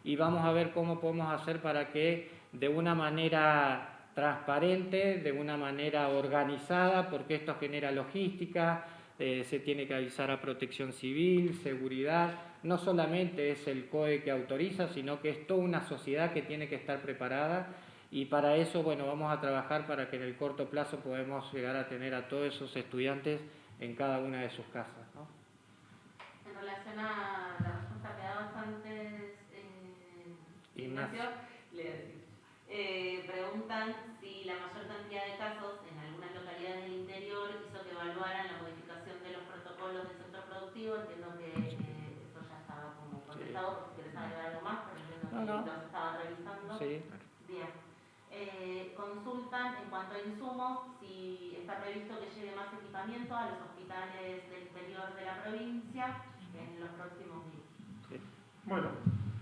y vamos a ver cómo podemos hacer para que de una manera transparente, de una manera organizada, porque esto genera logística, se tiene que avisar a Protección Civil, seguridad, no solamente es el COE que autoriza, sino que es toda una sociedad que tiene que estar preparada y para eso, bueno, vamos a trabajar para que en el corto plazo podamos llegar a tener a todos esos estudiantes en cada una de sus casas, ¿no? En relación a la respuesta que dabas antes, Ignacio, preguntan si la mayor cantidad de casos en algunas localidades del interior hizo que evaluaran la modificación de los protocolos del sector productivo. Entiendo que eso ya estaba como contestado, por si quieres agregar algo más, pero entiendo que los estaban revisando. Sí. Bien. Consultan en cuanto a insumos si está previsto que llegue más equipamiento a los hospitales del interior de la provincia en los próximos días. Sí. Bueno,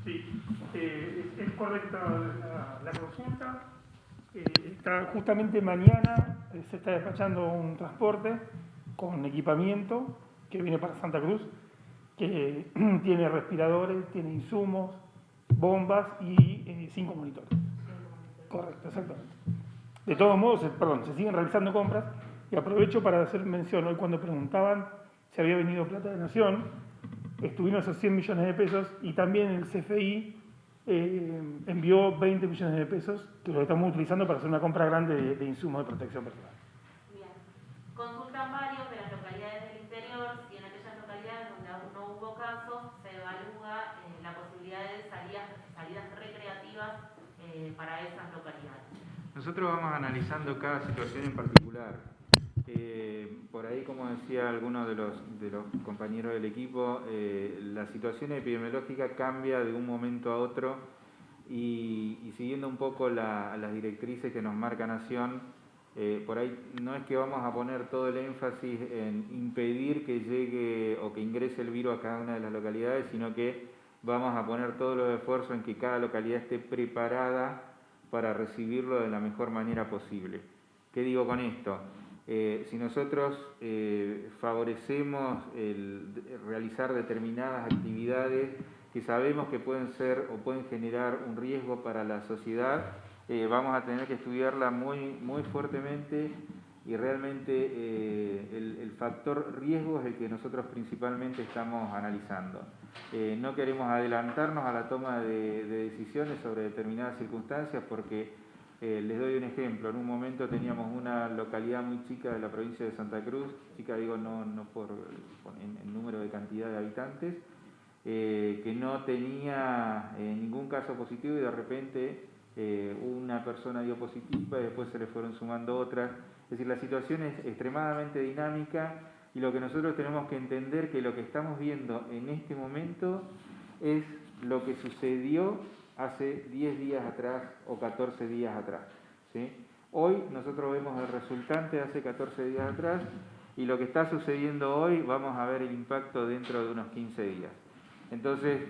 sí, es correcta la consulta. Justamente mañana se está despachando un transporte con equipamiento que viene para Santa Cruz, que tiene respiradores, tiene insumos, bombas y 5 monitores. Correcto, exactamente. De todos modos, se siguen realizando compras y aprovecho para hacer mención, hoy cuando preguntaban si había venido plata de Nación, estuvieron esos 100 millones de pesos y también el CFI envió 20 millones de pesos que los estamos utilizando para hacer una compra grande de insumos de protección personal. Bien. Consultan varios de las localidades del interior si en aquellas localidades donde aún no hubo casos se evalúa la posibilidad de salidas recreativas para esas localidades. Nosotros vamos analizando cada situación en particular. Por ahí, como decía alguno de los compañeros del equipo, la situación epidemiológica cambia de un momento a otro y siguiendo un poco las directrices que nos marca Nación, Por ahí no es que vamos a poner todo el énfasis en impedir que llegue o que ingrese el virus a cada una de las localidades, sino que vamos a poner todos los esfuerzos en que cada localidad esté preparada para recibirlo de la mejor manera posible. ¿Qué digo con esto? Si nosotros favorecemos el realizar determinadas actividades que sabemos que pueden ser o pueden generar un riesgo para la sociedad, vamos a tener que estudiarla muy fuertemente y realmente el factor riesgo es el que nosotros principalmente estamos analizando. No queremos adelantarnos a la toma de decisiones sobre determinadas circunstancias porque, les doy un ejemplo, en un momento teníamos una localidad muy chica de la provincia de Santa Cruz, chica digo no por en número de cantidad de habitantes, que no tenía ningún caso positivo y de repente una persona dio positiva y después se le fueron sumando otras. Es decir, la situación es extremadamente dinámica y lo que nosotros tenemos que entender que lo que estamos viendo en este momento es lo que sucedió hace 10 días atrás o 14 días atrás, ¿sí? Hoy nosotros vemos el resultante de hace 14 días atrás y lo que está sucediendo hoy vamos a ver el impacto dentro de unos 15 días. Entonces,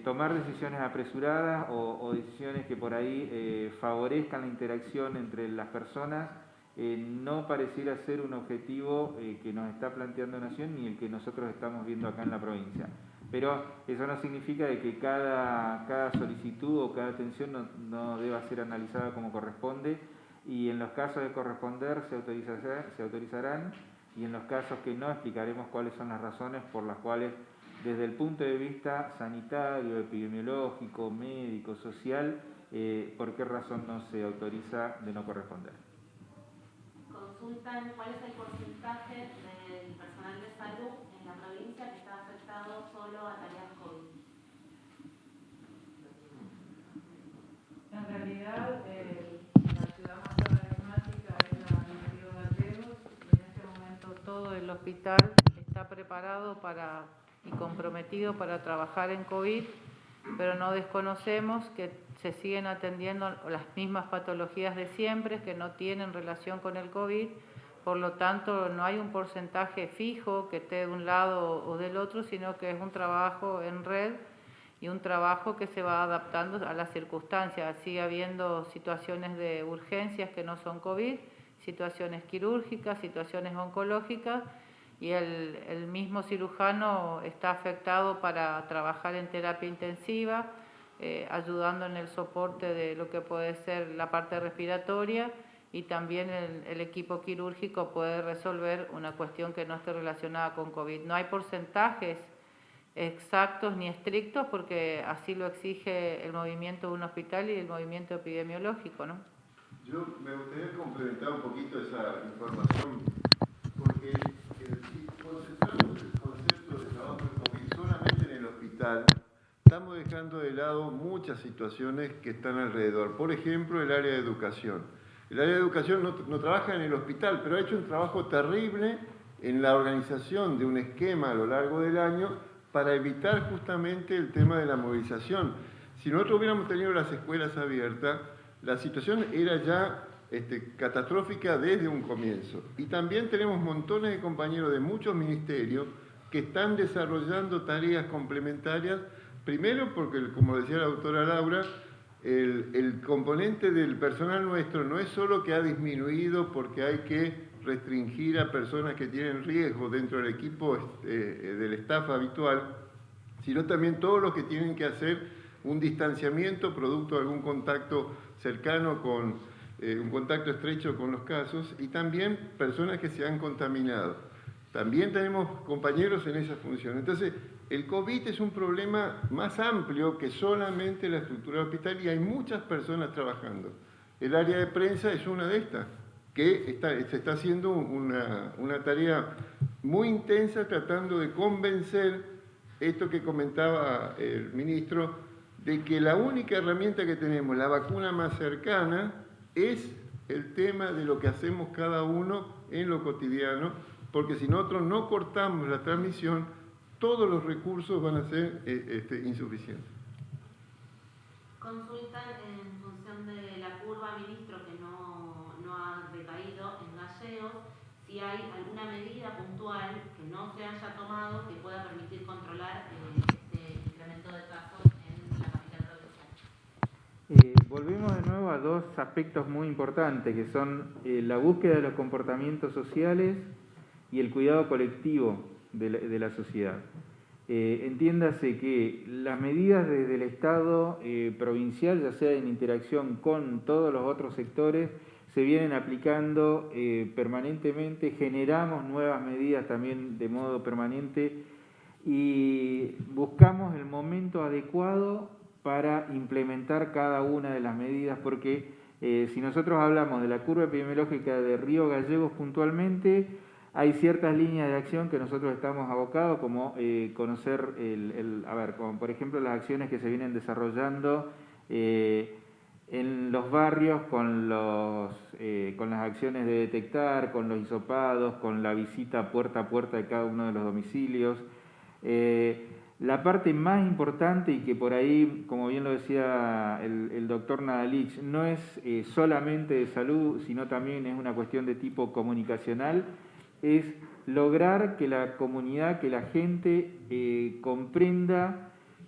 tomar decisiones apresuradas o decisiones que por ahí favorezcan la interacción entre las personas no pareciera ser un objetivo que nos está planteando Nación ni el que nosotros estamos viendo acá en la provincia. Pero eso no significa de que cada solicitud o cada atención no deba ser analizada como corresponde y en los casos de corresponder se autorizarán y en los casos que no explicaremos cuáles son las razones por las cuales desde el punto de vista sanitario, epidemiológico, médico, social, por qué razón no se autoriza de no corresponder. Consultan cuál es el porcentaje del personal de salud en la provincia que está afectado solo a tareas COVID. En realidad, la ciudad más paradigmática es la de Río Gallegos y en este momento todo el hospital está preparado y comprometido para trabajar en COVID, pero no desconocemos que se siguen atendiendo las mismas patologías de siempre que no tienen relación con el COVID, por lo tanto no hay un porcentaje fijo que esté de un lado o del otro, sino que es un trabajo en red y un trabajo que se va adaptando a las circunstancias. Sigue habiendo situaciones de urgencias que no son COVID, situaciones quirúrgicas, situaciones oncológicas, y el mismo cirujano está afectado para trabajar en terapia intensiva, ayudando en el soporte de lo que puede ser la parte respiratoria, y también el equipo quirúrgico puede resolver una cuestión que no esté relacionada con COVID. No hay porcentajes exactos ni estrictos porque así lo exige el movimiento de un hospital y el movimiento epidemiológico, ¿no? Yo me gustaría complementar un poquito esa información porque concentramos el concepto de trabajo de COVID solamente en el hospital. Estamos dejando de lado muchas situaciones que están alrededor. Por ejemplo, el área de educación. El área de educación no trabaja en el hospital, pero ha hecho un trabajo terrible en la organización de un esquema a lo largo del año para evitar justamente el tema de la movilización. Si nosotros hubiéramos tenido las escuelas abiertas, la situación era ya catastrófica desde un comienzo. Y también tenemos montones de compañeros de muchos ministerios que están desarrollando tareas complementarias. Primero porque, como decía la doctora Laura, el componente del personal nuestro no es solo que ha disminuido porque hay que restringir a personas que tienen riesgo dentro del equipo del staff habitual, sino también todos los que tienen que hacer un distanciamiento producto de algún contacto cercano con un contacto estrecho con los casos y también personas que se han contaminado. También tenemos compañeros en esa función. Entonces, el COVID es un problema más amplio que solamente la estructura del hospital y hay muchas personas trabajando. El área de prensa es una de estas, que se está haciendo una tarea muy intensa tratando de convencer esto que comentaba el ministro, de que la única herramienta que tenemos, la vacuna más cercana, es el tema de lo que hacemos cada uno en lo cotidiano, porque si nosotros no cortamos la transmisión, todos los recursos van a ser insuficientes. Consultan en función de la curva, ministro, que no ha recaído en gallegos, si hay alguna medida puntual que no se haya tomado que pueda permitir controlar este incremento de casos en la capital provincial. Volvemos de nuevo a dos aspectos muy importantes, que son la búsqueda de los comportamientos sociales y el cuidado colectivo de la sociedad. Entiéndase que las medidas desde el Estado provincial, ya sea en interacción con todos los otros sectores, se vienen aplicando permanentemente, generamos nuevas medidas también de modo permanente y buscamos el momento adecuado para implementar cada una de las medidas, porque si nosotros hablamos de la curva epidemiológica de Río Gallegos puntualmente, hay ciertas líneas de acción que nosotros estamos abocados, como conocer, como por ejemplo las acciones que se vienen desarrollando en los barrios con las acciones de detectar, con los hisopados, con la visita puerta a puerta de cada uno de los domicilios. La parte más importante, y que por ahí, como bien lo decía el doctor Nadalich, no es solamente de salud, sino también es una cuestión de tipo comunicacional, es lograr que la comunidad, que la gente comprenda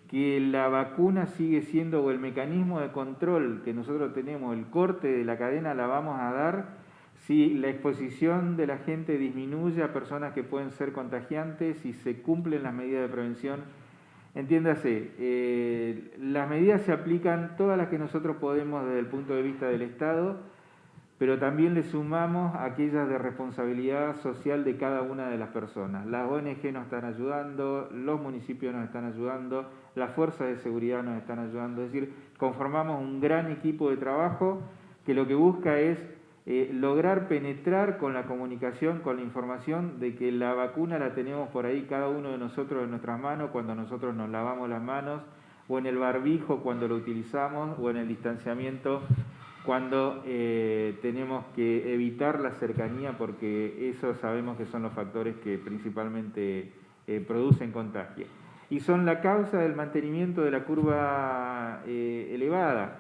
que la vacuna sigue siendo, o el mecanismo de control que nosotros tenemos, el corte de la cadena la vamos a dar si la exposición de la gente disminuye a personas que pueden ser contagiantes, si se cumplen las medidas de prevención. Entiéndase, las medidas se aplican todas las que nosotros podemos desde el punto de vista del Estado, pero también le sumamos aquellas de responsabilidad social de cada una de las personas. Las ONG nos están ayudando, los municipios nos están ayudando, las fuerzas de seguridad nos están ayudando, es decir, conformamos un gran equipo de trabajo que lo que busca es lograr penetrar con la comunicación, con la información de que la vacuna la tenemos por ahí cada uno de nosotros en nuestras manos cuando nosotros nos lavamos las manos, o en el barbijo cuando lo utilizamos, o en el distanciamiento cuando tenemos que evitar la cercanía, porque eso sabemos que son los factores que principalmente producen contagio. Y son la causa del mantenimiento de la curva elevada.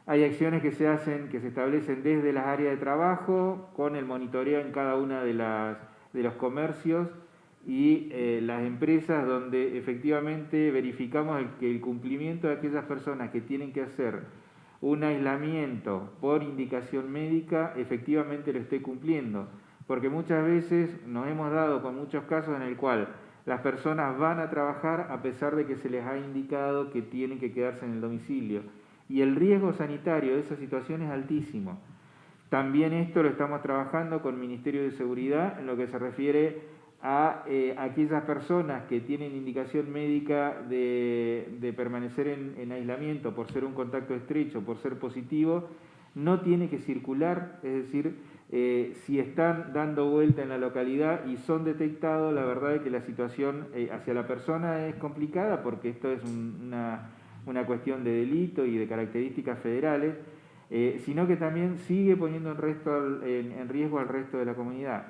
Hay acciones que se hacen, que se establecen desde las áreas de trabajo, con el monitoreo en cada una de los comercios y las empresas, donde efectivamente verificamos que el cumplimiento de aquellas personas que tienen que hacer un aislamiento por indicación médica, efectivamente lo esté cumpliendo. Porque muchas veces nos hemos dado con muchos casos en el cual las personas van a trabajar a pesar de que se les ha indicado que tienen que quedarse en el domicilio. Y el riesgo sanitario de esa situación es altísimo. También esto lo estamos trabajando con el Ministerio de Seguridad en lo que se refiere a aquellas personas que tienen indicación médica de permanecer en aislamiento por ser un contacto estrecho, por ser positivo, no tiene que circular, es decir, si están dando vuelta en la localidad y son detectados, la verdad es que la situación hacia la persona es complicada, porque esto es una cuestión de delito y de características federales, sino que también sigue poniendo en riesgo al resto de la comunidad.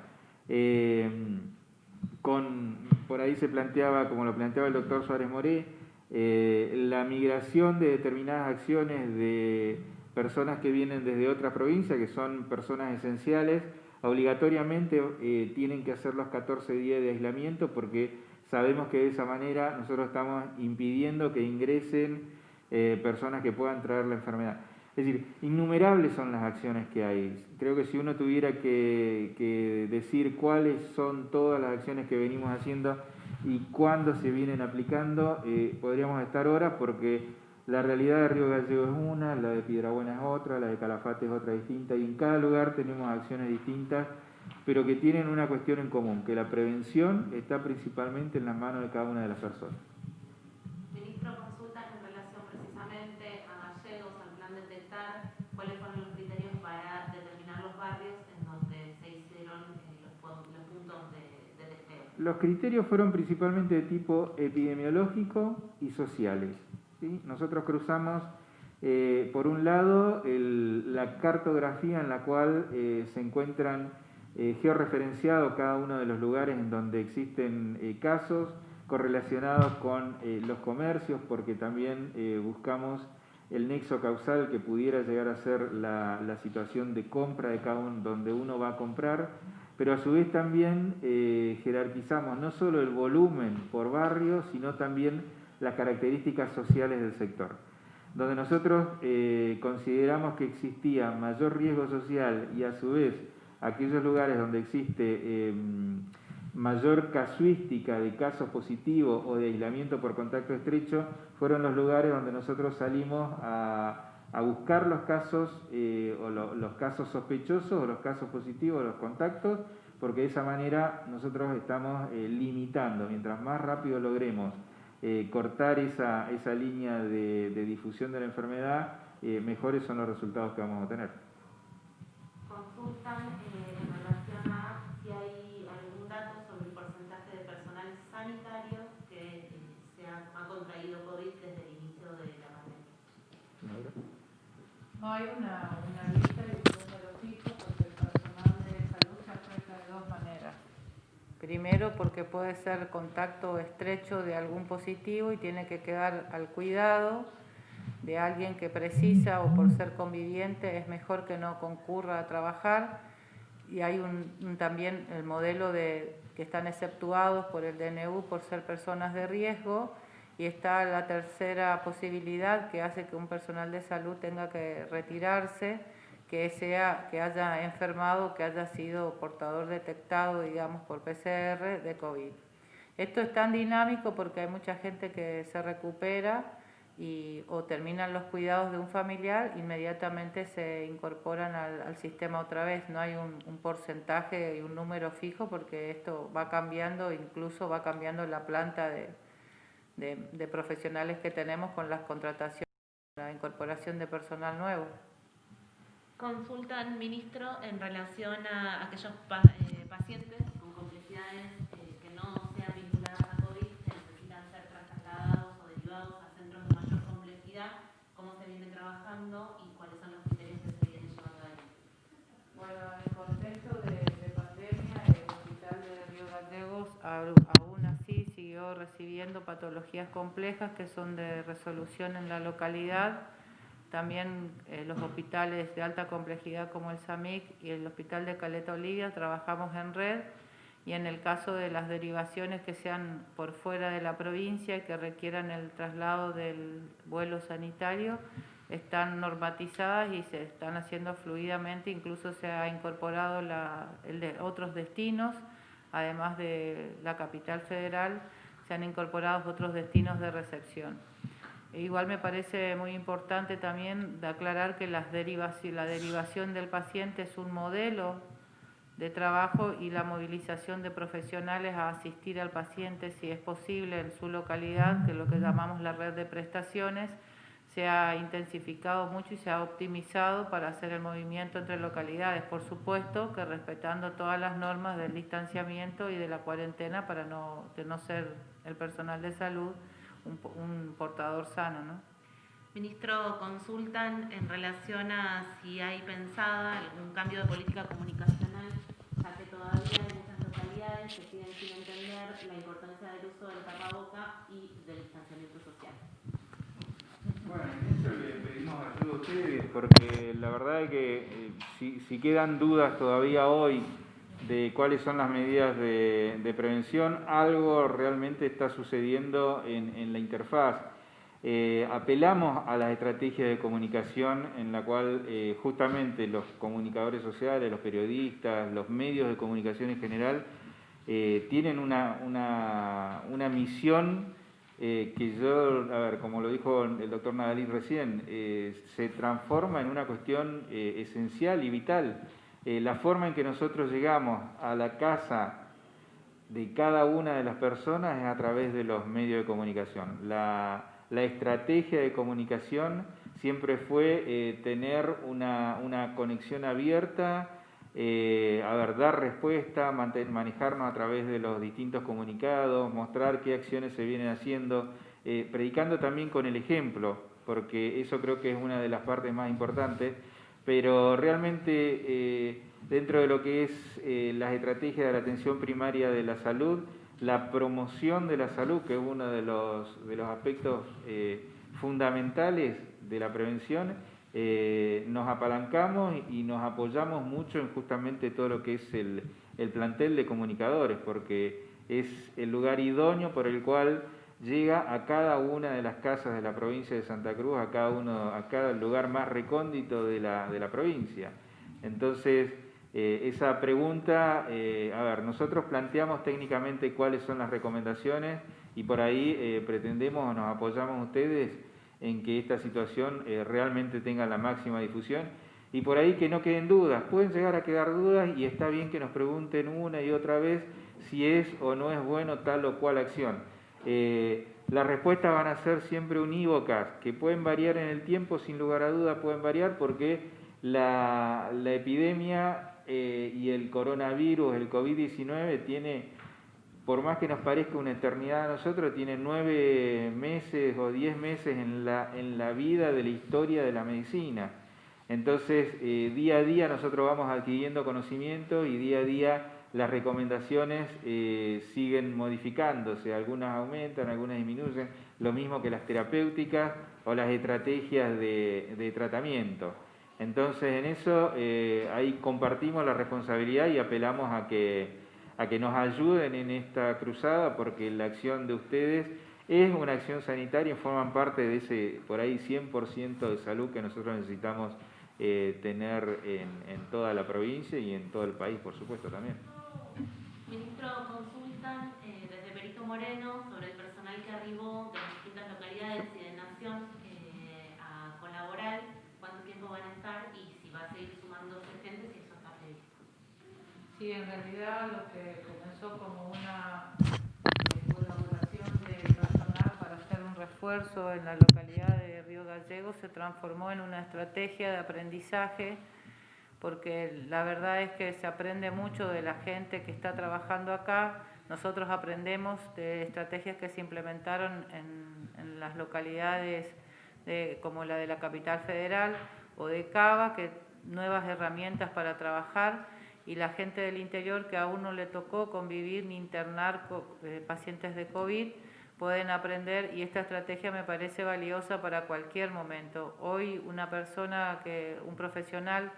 Por ahí se planteaba, como lo planteaba el doctor Suárez Moré, la migración de determinadas acciones de personas que vienen desde otra provincia, que son personas esenciales, obligatoriamente tienen que hacer los 14 días de aislamiento, porque sabemos que de esa manera nosotros estamos impidiendo que ingresen personas que puedan traer la enfermedad. Es decir, innumerables son las acciones que hay. Creo que si uno tuviera que decir cuáles son todas las acciones que venimos haciendo y cuándo se vienen aplicando, podríamos estar horas, porque la realidad de Río Gallegos es una, la de Piedrabuena es otra, la de Calafate es otra distinta, y en cada lugar tenemos acciones distintas, pero que tienen una cuestión en común, que la prevención está principalmente en las manos de cada una de las personas. Ministro, consultas en relación precisamente a Gallegos, al plan detectar, cuáles fueron los criterios para determinar los barrios en donde se hicieron los puntos de testeo. Los criterios fueron principalmente de tipo epidemiológico y sociales. ¿Sí? Nosotros cruzamos, por un lado, la cartografía en la cual se encuentran georreferenciados cada uno de los lugares en donde existen casos, correlacionados con los comercios, porque también buscamos el nexo causal que pudiera llegar a ser la situación de compra de cada uno, donde uno va a comprar, pero a su vez también jerarquizamos no solo el volumen por barrio, sino también las características sociales del sector. Donde nosotros consideramos que existía mayor riesgo social y a su vez aquellos lugares donde existe mayor casuística de casos positivos o de aislamiento por contacto estrecho, fueron los lugares donde nosotros salimos a buscar los casos o los casos sospechosos o los casos positivos, los contactos, porque de esa manera nosotros estamos limitando, mientras más rápido logremos cortar esa línea de difusión de la enfermedad, mejores son los resultados que vamos a tener. Consultan en relación a si hay algún dato sobre el porcentaje de personal sanitario que se ha contraído COVID desde el inicio de la pandemia. No hay una lista y un número fijo porque el personal de salud se afecta de dos maneras. Primero, porque puede ser contacto estrecho de algún positivo y tiene que quedar al cuidado de alguien que precisa, o por ser conviviente es mejor que no concurra a trabajar. Y hay también el modelo que están exceptuados por el DNU por ser personas de riesgo, y está la tercera posibilidad que hace que un personal de salud tenga que retirarse, que haya enfermado, que haya sido portador detectado, digamos, por PCR de COVID. Esto es tan dinámico porque hay mucha gente que se recupera o terminan los cuidados de un familiar, inmediatamente se incorporan al sistema otra vez. No hay un porcentaje y un número fijo porque esto va cambiando, incluso va cambiando la planta de profesionales que tenemos con las contrataciones, la incorporación de personal nuevo. Consultan, ministro, en relación a aquellos pacientes con complejidades que no sean vinculadas a COVID, que necesitan ser trasladados o derivados a centros de mayor complejidad, cómo se viene trabajando y cuáles son los criterios que se vienen llevando ahí. Bueno, en el contexto de pandemia, el Hospital de Río Gallegos aún así siguió recibiendo patologías complejas que son de resolución en la localidad. También los hospitales de alta complejidad como el SAMIC y el Hospital de Caleta Olivia trabajamos en red, y en el caso de las derivaciones que sean por fuera de la provincia y que requieran el traslado del vuelo sanitario, están normatizadas y se están haciendo fluidamente. Incluso se ha incorporado el de otros destinos, además de la capital federal, se han incorporado otros destinos de recepción. Igual me parece muy importante también de aclarar que la derivación del paciente es un modelo de trabajo, y la movilización de profesionales a asistir al paciente, si es posible, en su localidad, que es lo que llamamos la red de prestaciones, se ha intensificado mucho y se ha optimizado para hacer el movimiento entre localidades, por supuesto que respetando todas las normas del distanciamiento y de la cuarentena para de no ser el personal de salud un portador sano, ¿no? Ministro, consultan en relación a si hay pensada algún cambio de política comunicacional, ya que todavía en muchas localidades se siguen sin entender la importancia del uso del tapaboca y del distanciamiento social. Bueno, en eso le pedimos ayuda a ustedes, porque la verdad es que si quedan dudas todavía hoy de cuáles son las medidas de prevención, algo realmente está sucediendo en la interfaz. Apelamos a las estrategias de comunicación en la cual justamente los comunicadores sociales, los periodistas, los medios de comunicación en general tienen una misión que yo, a ver, como lo dijo el doctor Nadalí recién, se transforma en una cuestión esencial y vital. La forma en que nosotros llegamos a la casa de cada una de las personas es a través de los medios de comunicación. La estrategia de comunicación siempre fue tener una conexión abierta, dar respuesta, manejarnos a través de los distintos comunicados, mostrar qué acciones se vienen haciendo, predicando también con el ejemplo, porque eso creo que es una de las partes más importantes. Pero realmente dentro de lo que es las estrategias de la atención primaria de la salud, la promoción de la salud, que es uno de los aspectos fundamentales de la prevención, nos apalancamos y nos apoyamos mucho en justamente todo lo que es el plantel de comunicadores, porque es el lugar idóneo por el cual llega a cada una de las casas de la provincia de Santa Cruz, a cada lugar más recóndito de la provincia. Entonces, esa pregunta, nosotros planteamos técnicamente cuáles son las recomendaciones y por ahí pretendemos o nos apoyamos a ustedes en que esta situación realmente tenga la máxima difusión y por ahí que no queden dudas. Pueden llegar a quedar dudas y está bien que nos pregunten una y otra vez si es o no es bueno tal o cual acción. Las respuestas van a ser siempre unívocas, que pueden variar en el tiempo, sin lugar a dudas pueden variar porque la epidemia y el coronavirus, el COVID-19 tiene, por más que nos parezca una eternidad a nosotros, tiene 9 meses o 10 meses en la vida de la historia de la medicina. Entonces, día a día nosotros vamos adquiriendo conocimiento y día a día las recomendaciones siguen modificándose, algunas aumentan, algunas disminuyen, lo mismo que las terapéuticas o las estrategias de tratamiento. Entonces, en eso ahí compartimos la responsabilidad y apelamos a que nos ayuden en esta cruzada, porque la acción de ustedes es una acción sanitaria y forman parte de ese, por ahí, 100% de salud que nosotros necesitamos tener en toda la provincia y en todo el país, por supuesto, también. Ministro, consultan desde Perito Moreno sobre el personal que arribó de distintas localidades y de Nación a colaborar, cuánto tiempo van a estar y si va a seguir sumándose gente, si eso está previsto. Sí, en realidad lo que comenzó como una colaboración de personal para hacer un refuerzo en la localidad de Río Gallegos se transformó en una estrategia de aprendizaje, porque la verdad es que se aprende mucho de la gente que está trabajando acá. Nosotros aprendemos de estrategias que se implementaron en las localidades como la de la Capital Federal o de Cava, que nuevas herramientas para trabajar, y la gente del interior que aún no le tocó convivir ni internar pacientes de COVID, pueden aprender, y esta estrategia me parece valiosa para cualquier momento. Hoy un profesional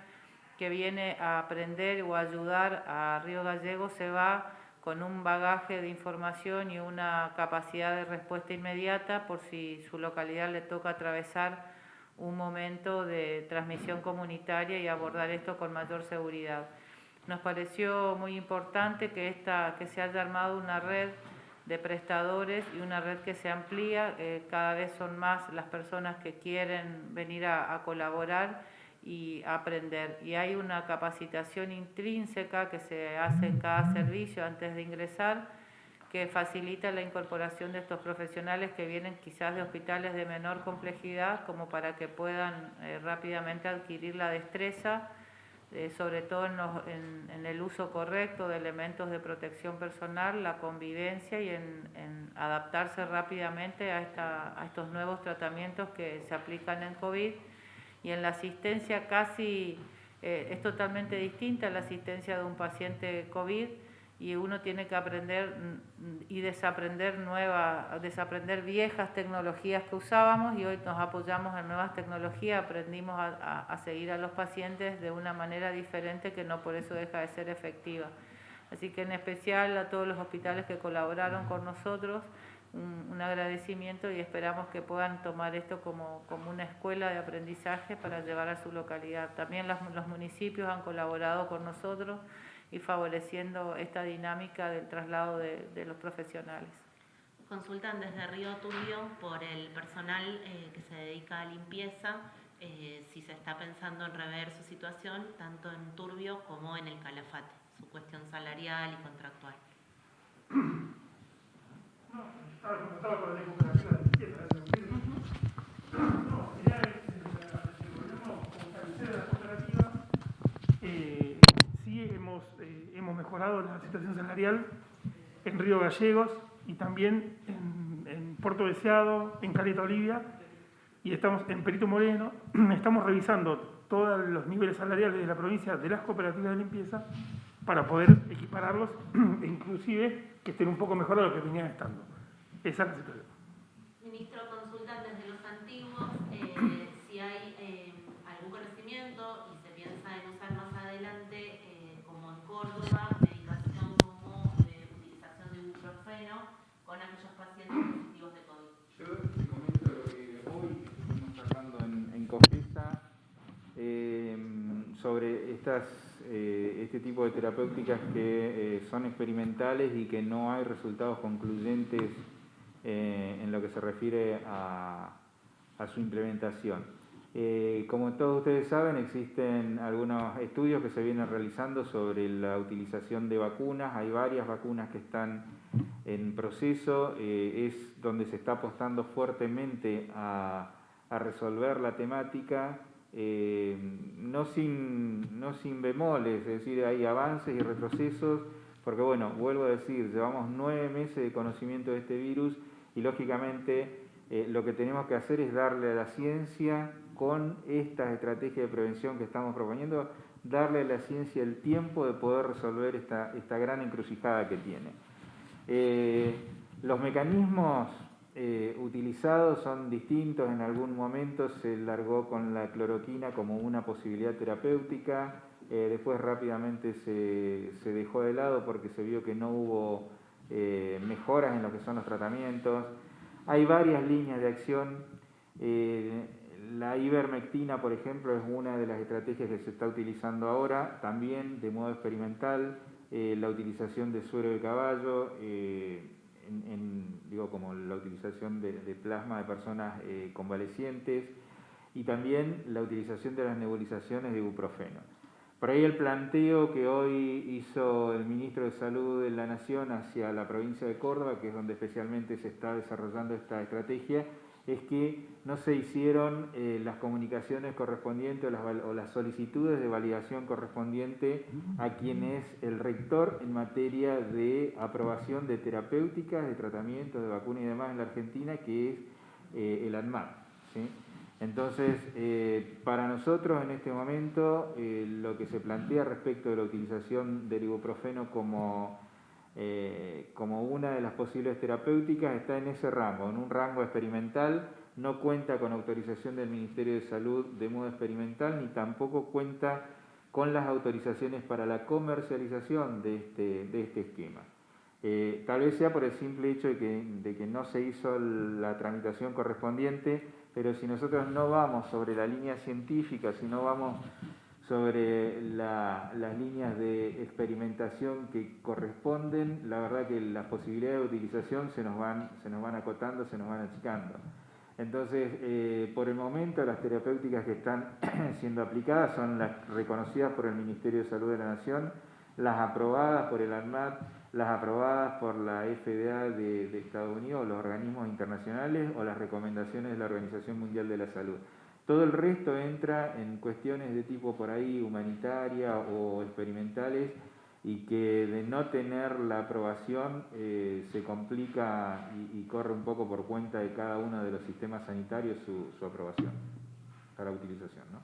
que viene a aprender o a ayudar a Río Gallegos se va con un bagaje de información y una capacidad de respuesta inmediata por si su localidad le toca atravesar un momento de transmisión comunitaria y abordar esto con mayor seguridad. Nos pareció muy importante que se haya armado una red de prestadores y una red que se amplía. Cada vez son más las personas que quieren venir a colaborar y aprender. Y hay una capacitación intrínseca que se hace en cada servicio antes de ingresar, que facilita la incorporación de estos profesionales que vienen quizás de hospitales de menor complejidad, como para que puedan rápidamente adquirir la destreza, sobre todo en el uso correcto de elementos de protección personal, la convivencia y en adaptarse rápidamente a estos nuevos tratamientos que se aplican en COVID. Y en la asistencia es totalmente distinta a la asistencia de un paciente COVID, y uno tiene que aprender y desaprender viejas tecnologías que usábamos, y hoy nos apoyamos en nuevas tecnologías, aprendimos a seguir a los pacientes de una manera diferente que no por eso deja de ser efectiva. Así que en especial a todos los hospitales que colaboraron con nosotros, un agradecimiento, y esperamos que puedan tomar esto como una escuela de aprendizaje para llevar a su localidad. También los municipios han colaborado con nosotros y favoreciendo esta dinámica del traslado de los profesionales. Consultan desde Río Turbio por el personal que se dedica a limpieza, si se está pensando en rever su situación, tanto en Turbio como en el Calafate, su cuestión salarial y contractual. Estaba con la ley cooperativa de limpieza, no, ya el gobierno, como cabecera de la cooperativa, sí hemos mejorado la situación salarial en Río Gallegos y también en Puerto Deseado, en Caleta Olivia, y estamos en Perito Moreno. Estamos revisando todos los niveles salariales de la provincia de las cooperativas de limpieza para poder equipararlos e inclusive que estén un poco mejor de lo que venían estando. Esa es la situación. Ministro, consultan desde los antiguos si Córdoba medicación como utilización de ibuprofeno con aquellos pacientes positivos de COVID. Yo te comento lo que hoy estamos tratando en COFESA sobre este tipo de terapéuticas que son experimentales y que no hay resultados concluyentes en lo que se refiere a su implementación. Como todos ustedes saben, existen algunos estudios que se vienen realizando sobre la utilización de vacunas. Hay varias vacunas que están en proceso. Es donde se está apostando fuertemente a resolver la temática, no sin bemoles, es decir, hay avances y retrocesos, porque bueno, vuelvo a decir, llevamos 9 meses de conocimiento de este virus y lógicamente lo que tenemos que hacer es darle a la ciencia, con estas estrategias de prevención que estamos proponiendo, darle a la ciencia el tiempo de poder resolver esta gran encrucijada que tiene. Los mecanismos utilizados son distintos. En algún momento se largó con la cloroquina como una posibilidad terapéutica, después rápidamente se dejó de lado porque se vio que no hubo mejoras en lo que son los tratamientos. Hay varias líneas de acción. La ivermectina, por ejemplo, es una de las estrategias que se está utilizando ahora, también de modo experimental. La utilización de suero de caballo, como la utilización de plasma de personas convalecientes, y también la utilización de las nebulizaciones de ibuprofeno. Por ahí el planteo que hoy hizo el Ministro de Salud de la Nación hacia la provincia de Córdoba, que es donde especialmente se está desarrollando esta estrategia, es que no se hicieron las comunicaciones correspondientes o las solicitudes de validación correspondiente a quien es el rector en materia de aprobación de terapéuticas, de tratamientos, de vacunas y demás en la Argentina, que es el ANMAT, ¿sí? Entonces, para nosotros en este momento, lo que se plantea respecto de la utilización del ibuprofeno como una de las posibles terapéuticas está en ese rango, en un rango experimental. No cuenta con autorización del Ministerio de Salud de modo experimental, ni tampoco cuenta con las autorizaciones para la comercialización de este esquema. Tal vez sea por el simple hecho de que no se hizo la tramitación correspondiente, pero si nosotros no vamos sobre la línea científica, si no vamos sobre las líneas de experimentación que corresponden, la verdad que las posibilidades de utilización se nos van acotando, se nos van achicando. Entonces, por el momento, las terapéuticas que están siendo aplicadas son las reconocidas por el Ministerio de Salud de la Nación, las aprobadas por el ANMAT, las aprobadas por la FDA de Estados Unidos, los organismos internacionales o las recomendaciones de la Organización Mundial de la Salud. Todo el resto entra en cuestiones de tipo por ahí humanitaria o experimentales, y que de no tener la aprobación se complica y corre un poco por cuenta de cada uno de los sistemas sanitarios su aprobación para utilización, ¿no?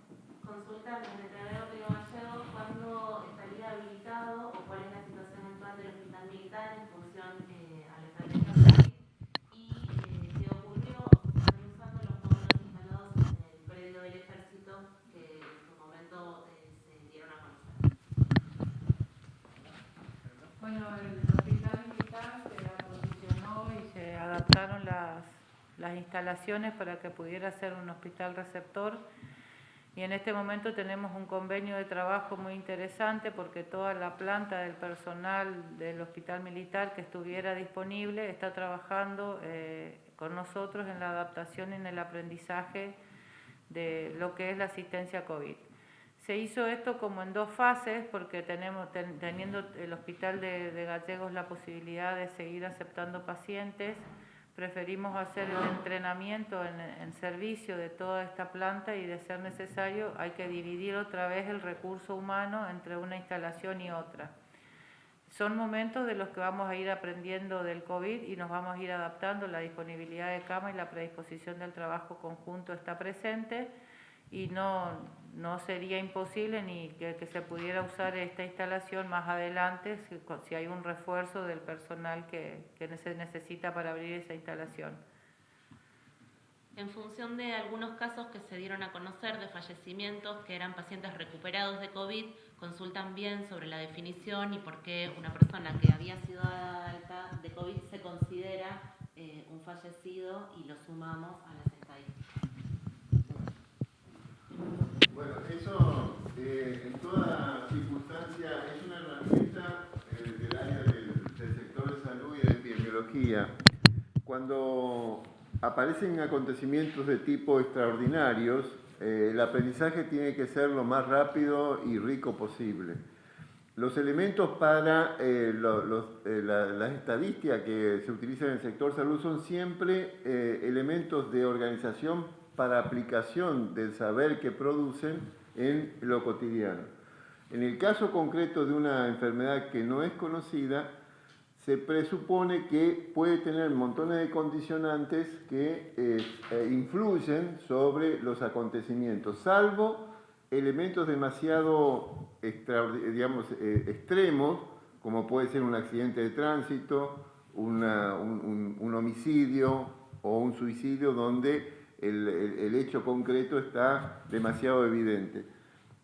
Consulta al secretario Río Gallegos, ¿cuándo estaría habilitado o cuál es la situación actual del hospital militar en función a la estrategia COVID? Y qué ocurrió, están usando los módulos instalados en el predio del Ejército que en su momento se dieron a conocer. Bueno, el hospital militar se acondicionó y se adaptaron las instalaciones para que pudiera ser un hospital receptor. Y en este momento tenemos un convenio de trabajo muy interesante porque toda la planta del personal del hospital militar que estuviera disponible está trabajando con nosotros en la adaptación y en el aprendizaje de lo que es la asistencia COVID. Se hizo esto como en 2 fases porque teniendo el hospital de Gallegos la posibilidad de seguir aceptando pacientes, preferimos hacer el entrenamiento en servicio de toda esta planta, y de ser necesario hay que dividir otra vez el recurso humano entre una instalación y otra. Son momentos de los que vamos a ir aprendiendo del COVID y nos vamos a ir adaptando. La disponibilidad de cama y la predisposición del trabajo conjunto está presente, y no sería imposible ni que se pudiera usar esta instalación más adelante si hay un refuerzo del personal que se necesita para abrir esa instalación. En función de algunos casos que se dieron a conocer de fallecimientos que eran pacientes recuperados de COVID, consultan bien sobre la definición y por qué una persona que había sido dada de alta de COVID se considera un fallecido y lo sumamos a las estadísticas. Bueno, eso en toda circunstancia es una herramienta del área del sector de salud y de epidemiología. Cuando aparecen acontecimientos de tipo extraordinarios, el aprendizaje tiene que ser lo más rápido y rico posible. Los elementos para las estadísticas que se utilizan en el sector salud son siempre elementos de organización para aplicación del saber que producen en lo cotidiano. En el caso concreto de una enfermedad que no es conocida, se presupone que puede tener montones de condicionantes que influyen sobre los acontecimientos, salvo elementos demasiado extremos, como puede ser un accidente de tránsito, un homicidio o un suicidio donde el hecho concreto está demasiado evidente.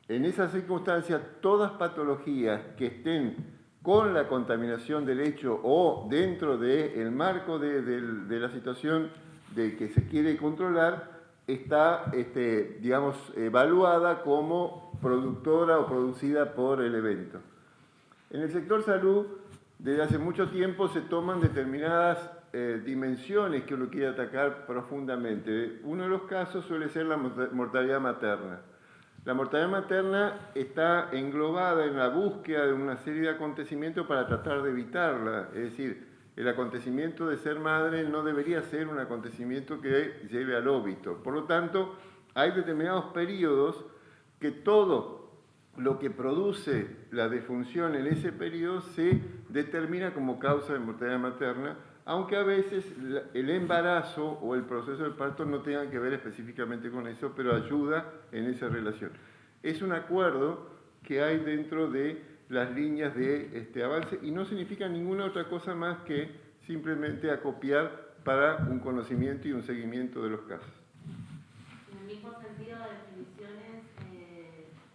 En esas circunstancias, todas patologías que estén con la contaminación del hecho o dentro del marco de la situación de que se quiere controlar, está, evaluada como productora o producida por el evento. En el sector salud, desde hace mucho tiempo se toman determinadas dimensiones que uno quiere atacar profundamente. Uno de los casos suele ser la mortalidad materna. La mortalidad materna está englobada en la búsqueda de una serie de acontecimientos para tratar de evitarla. Es decir, el acontecimiento de ser madre no debería ser un acontecimiento que lleve al óbito. Por lo tanto, hay determinados periodos que todo lo que produce la defunción en ese periodo se determina como causa de mortalidad materna, aunque a veces el embarazo o el proceso de parto no tengan que ver específicamente con eso, pero ayuda en esa relación. Es un acuerdo que hay dentro de las líneas de avance y no significa ninguna otra cosa más que simplemente acopiar para un conocimiento y un seguimiento de los casos. En el mismo sentido, definiciones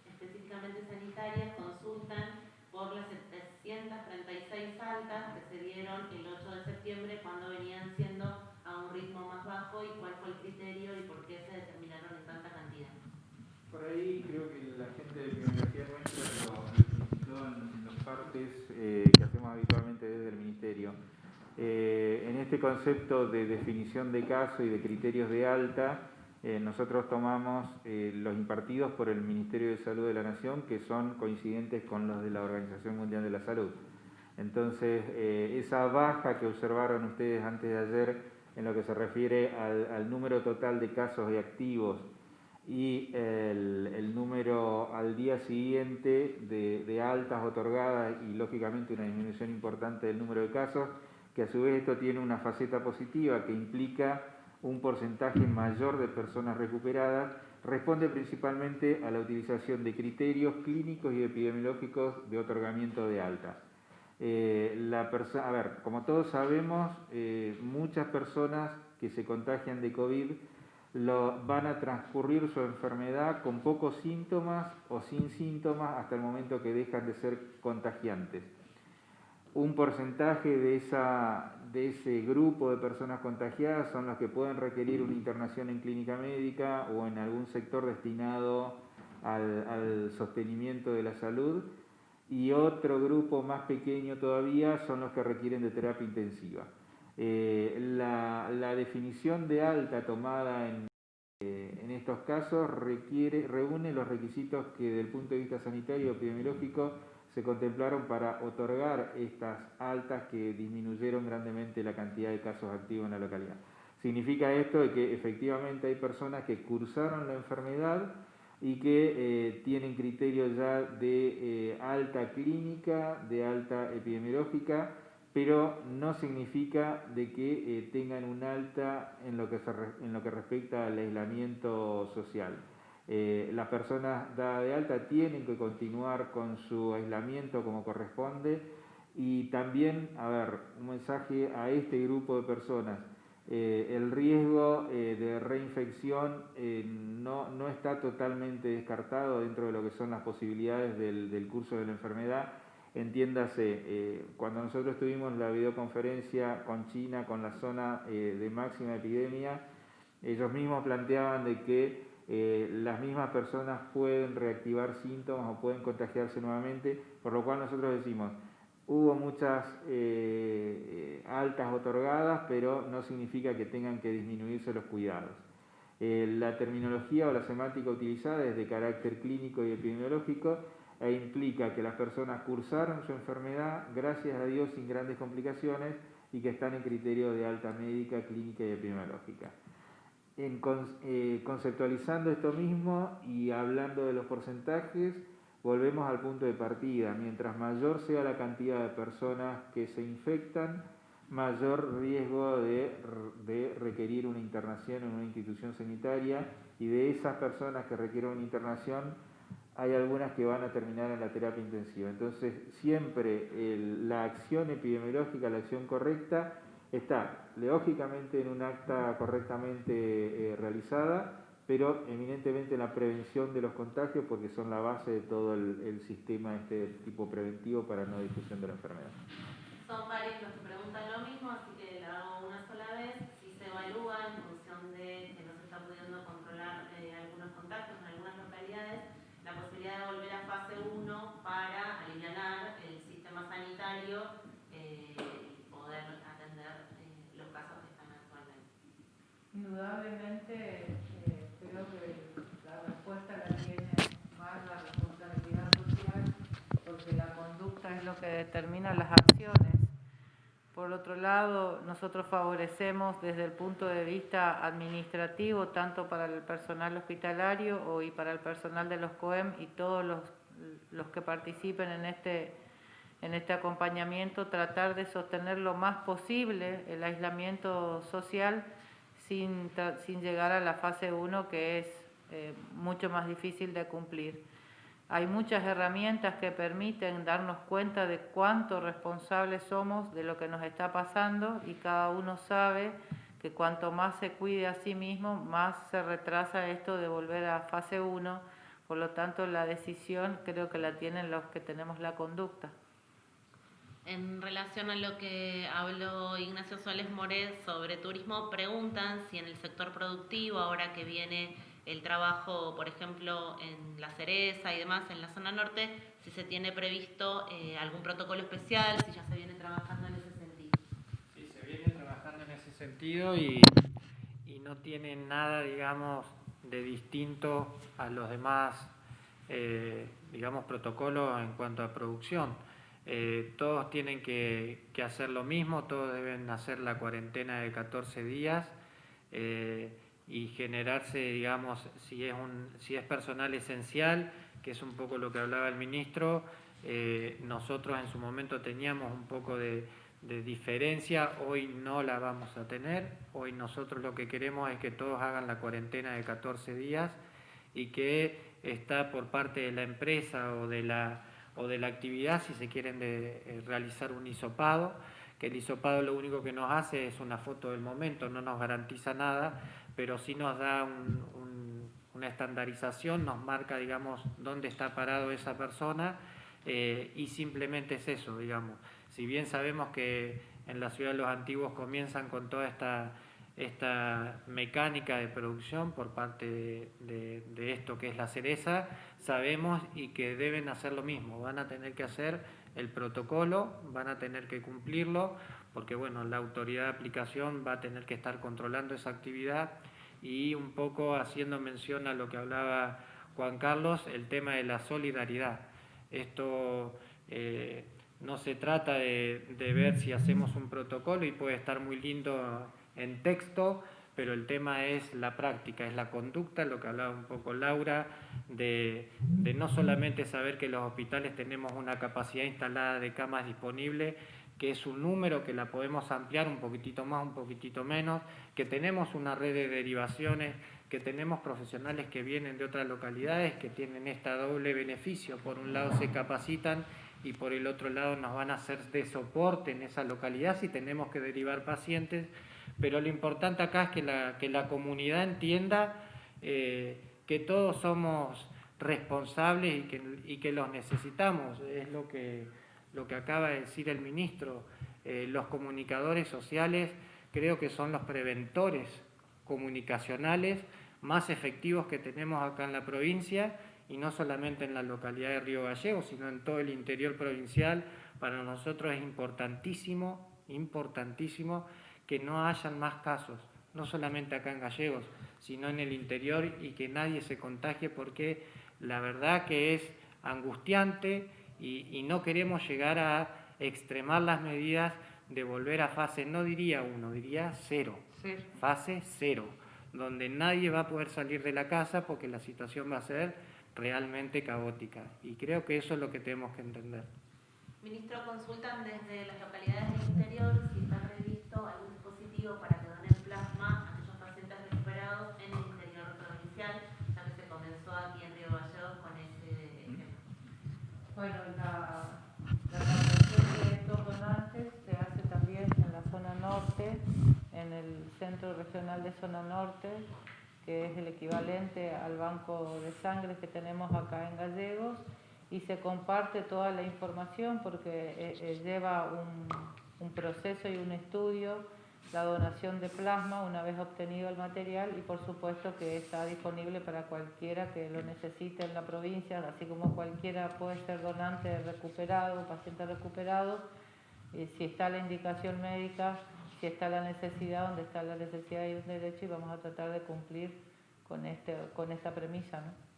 específicamente sanitarias consultan por las 736 altas que se dieron el 8 de septiembre cuando venían siendo a un ritmo más bajo y cuál fue el criterio y por qué se determinaron en tanta cantidad. Por ahí creo que la gente de epidemiología nuestra lo explicitó en los partes que hacemos habitualmente desde el Ministerio. En este concepto de definición de caso y de criterios de alta, nosotros tomamos los impartidos por el Ministerio de Salud de la Nación, que son coincidentes con los de la Organización Mundial de la Salud. Entonces, esa baja que observaron ustedes antes de ayer en lo que se refiere al número total de casos de activos y el número al día siguiente de altas otorgadas y, lógicamente, una disminución importante del número de casos, que a su vez esto tiene una faceta positiva que implica un porcentaje mayor de personas recuperadas, responde principalmente a la utilización de criterios clínicos y epidemiológicos de otorgamiento de alta. Como todos sabemos, muchas personas que se contagian de COVID van a transcurrir su enfermedad con pocos síntomas o sin síntomas hasta el momento que dejan de ser contagiantes. Un porcentaje de ese grupo de personas contagiadas son los que pueden requerir una internación en clínica médica o en algún sector destinado al sostenimiento de la salud, y otro grupo más pequeño todavía son los que requieren de terapia intensiva. La definición de alta tomada en estos casos reúne los requisitos que desde el punto de vista sanitario y epidemiológico se contemplaron para otorgar estas altas que disminuyeron grandemente la cantidad de casos activos en la localidad. Significa esto de que efectivamente hay personas que cursaron la enfermedad y que tienen criterios ya de alta clínica, de alta epidemiológica, pero no significa de que tengan un alta en lo que respecta al aislamiento social. Las personas dadas de alta tienen que continuar con su aislamiento como corresponde, y también, un mensaje a este grupo de personas: El riesgo de reinfección no está totalmente descartado dentro de lo que son las posibilidades del curso de la enfermedad. Entiéndase, cuando nosotros tuvimos la videoconferencia con China, con la zona de máxima epidemia, ellos mismos planteaban de que las mismas personas pueden reactivar síntomas o pueden contagiarse nuevamente, por lo cual nosotros decimos, hubo muchas altas otorgadas, pero no significa que tengan que disminuirse los cuidados. La terminología o la semántica utilizada es de carácter clínico y epidemiológico e implica que las personas cursaron su enfermedad, gracias a Dios, sin grandes complicaciones y que están en criterio de alta médica, clínica y epidemiológica. Conceptualizando esto mismo y hablando de los porcentajes, volvemos al punto de partida. Mientras mayor sea la cantidad de personas que se infectan, mayor riesgo de requerir una internación en una institución sanitaria, y de esas personas que requieren una internación, hay algunas que van a terminar en la terapia intensiva. Entonces, siempre la acción epidemiológica, la acción correcta, está lógicamente en un acta correctamente realizada, pero eminentemente en la prevención de los contagios, porque son la base de todo el sistema tipo preventivo para no difusión de la enfermedad. Son varios los que preguntan lo mismo, así que la hago una sola vez. Si se evalúa en función de que no se está pudiendo controlar algunos contagios en algunas localidades, la posibilidad de volver a fase 1 para aliviar el sistema sanitario y poder atender los casos que están actualmente. Indudablemente, creo que la respuesta la tiene más la responsabilidad social, porque la conducta es lo que determina las acciones. Por otro lado, nosotros favorecemos desde el punto de vista administrativo, tanto para el personal hospitalario y para el personal de los COEM y todos los que participen en este acompañamiento, tratar de sostener lo más posible el aislamiento social sin llegar a la fase 1, que es mucho más difícil de cumplir. Hay muchas herramientas que permiten darnos cuenta de cuánto responsables somos de lo que nos está pasando, y cada uno sabe que cuanto más se cuide a sí mismo, más se retrasa esto de volver a fase 1. Por lo tanto, la decisión creo que la tienen los que tenemos la conducta. En relación a lo que habló Ignacio Suárez Moret sobre turismo, preguntan si en el sector productivo, ahora que viene el trabajo, por ejemplo, en La Cereza y demás, en la zona norte, si se tiene previsto algún protocolo especial, si ya se viene trabajando en ese sentido. Sí, se viene trabajando en ese sentido y no tiene nada, digamos, de distinto a los demás, digamos, protocolos en cuanto a producción. Todos tienen que hacer lo mismo, todos deben hacer la cuarentena de 14 días y generarse, digamos, si es personal esencial, que es un poco lo que hablaba el ministro. Nosotros en su momento teníamos un poco de diferencia, hoy no la vamos a tener. Hoy nosotros lo que queremos es que todos hagan la cuarentena de 14 días y que está por parte de la empresa o de la actividad, si se quieren realizar un hisopado, que el hisopado lo único que nos hace es una foto del momento, no nos garantiza nada, pero sí nos da una estandarización, nos marca, digamos, dónde está parado esa persona, y simplemente es eso, digamos. Si bien sabemos que en la ciudad de los antiguos comienzan con toda esta mecánica de producción por parte de esto que es La Cereza, sabemos y que deben hacer lo mismo, van a tener que hacer el protocolo, van a tener que cumplirlo, porque bueno, la autoridad de aplicación va a tener que estar controlando esa actividad. Y un poco haciendo mención a lo que hablaba Juan Carlos, el tema de la solidaridad. Esto no se trata de ver si hacemos un protocolo, y puede estar muy lindo en texto, pero el tema es la práctica, es la conducta, lo que hablaba un poco Laura, de no solamente saber que los hospitales tenemos una capacidad instalada de camas disponibles, que es un número que la podemos ampliar un poquitito más, un poquitito menos, que tenemos una red de derivaciones, que tenemos profesionales que vienen de otras localidades, que tienen este doble beneficio. Por un lado se capacitan y por el otro lado nos van a hacer de soporte en esa localidad si tenemos que derivar pacientes, pero lo importante acá es que la comunidad entienda que todos somos responsables y que los necesitamos. Es lo que acaba de decir el ministro. Los comunicadores sociales creo que son los preventores comunicacionales más efectivos que tenemos acá en la provincia, y no solamente en la localidad de Río Gallegos, sino en todo el interior provincial. Para nosotros es importantísimo que no hayan más casos, no solamente acá en Gallegos, sino en el interior, y que nadie se contagie, porque la verdad que es angustiante y no queremos llegar a extremar las medidas de volver a fase, no diría 1, diría 0, fase 0, donde nadie va a poder salir de la casa porque la situación va a ser realmente caótica, y creo que eso es lo que tenemos que entender. Ministro, consultan desde las localidades del interior si está previsto algún dispositivo para que donen plasma a aquellos pacientes recuperados en el interior provincial, ya que se comenzó aquí en Río Gallegos con ese ejemplo. Bueno, la captación de estos donantes se hace también en la zona norte, en el Centro Regional de Zona Norte, que es el equivalente al banco de sangre que tenemos acá en Gallegos, y se comparte toda la información porque lleva un proceso y un estudio, la donación de plasma una vez obtenido el material, y por supuesto que está disponible para cualquiera que lo necesite en la provincia, así como cualquiera puede ser donante recuperado, paciente recuperado, si está la indicación médica, si está la necesidad, donde está la necesidad y un derecho, y vamos a tratar de cumplir con esta premisa, ¿no?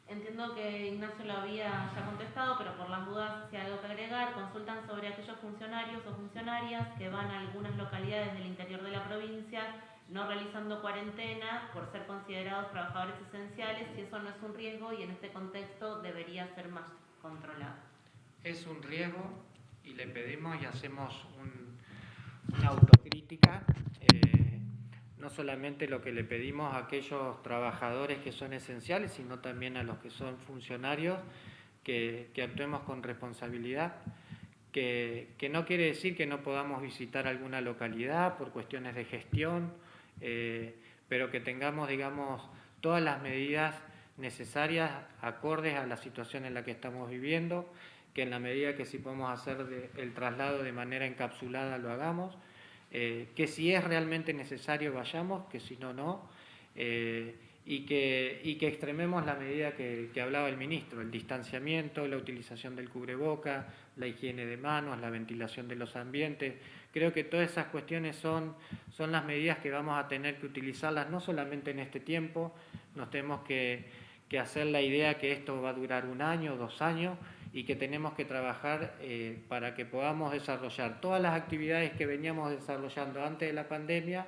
Entiendo que Ignacio lo había ya contestado, pero por las dudas, si hay algo que agregar, consultan sobre aquellos funcionarios o funcionarias que van a algunas localidades del interior de la provincia no realizando cuarentena por ser considerados trabajadores esenciales, si eso no es un riesgo y en este contexto debería ser más controlado. Es un riesgo, y le pedimos y hacemos una autocrítica, no solamente lo que le pedimos a aquellos trabajadores que son esenciales, sino también a los que son funcionarios, que actuemos con responsabilidad, que no quiere decir que no podamos visitar alguna localidad por cuestiones de gestión, pero que tengamos, digamos, todas las medidas necesarias acordes a la situación en la que estamos viviendo, que en la medida que sí podemos hacer el traslado de manera encapsulada lo hagamos, que si es realmente necesario vayamos, que si no, no, y que extrememos la medida que hablaba el ministro, el distanciamiento, la utilización del cubreboca, la higiene de manos, la ventilación de los ambientes. Creo que todas esas cuestiones son las medidas que vamos a tener que utilizarlas, no solamente en este tiempo, nos tenemos que hacer la idea que esto va a durar 1 año, 2 años, y que tenemos que trabajar para que podamos desarrollar todas las actividades que veníamos desarrollando antes de la pandemia,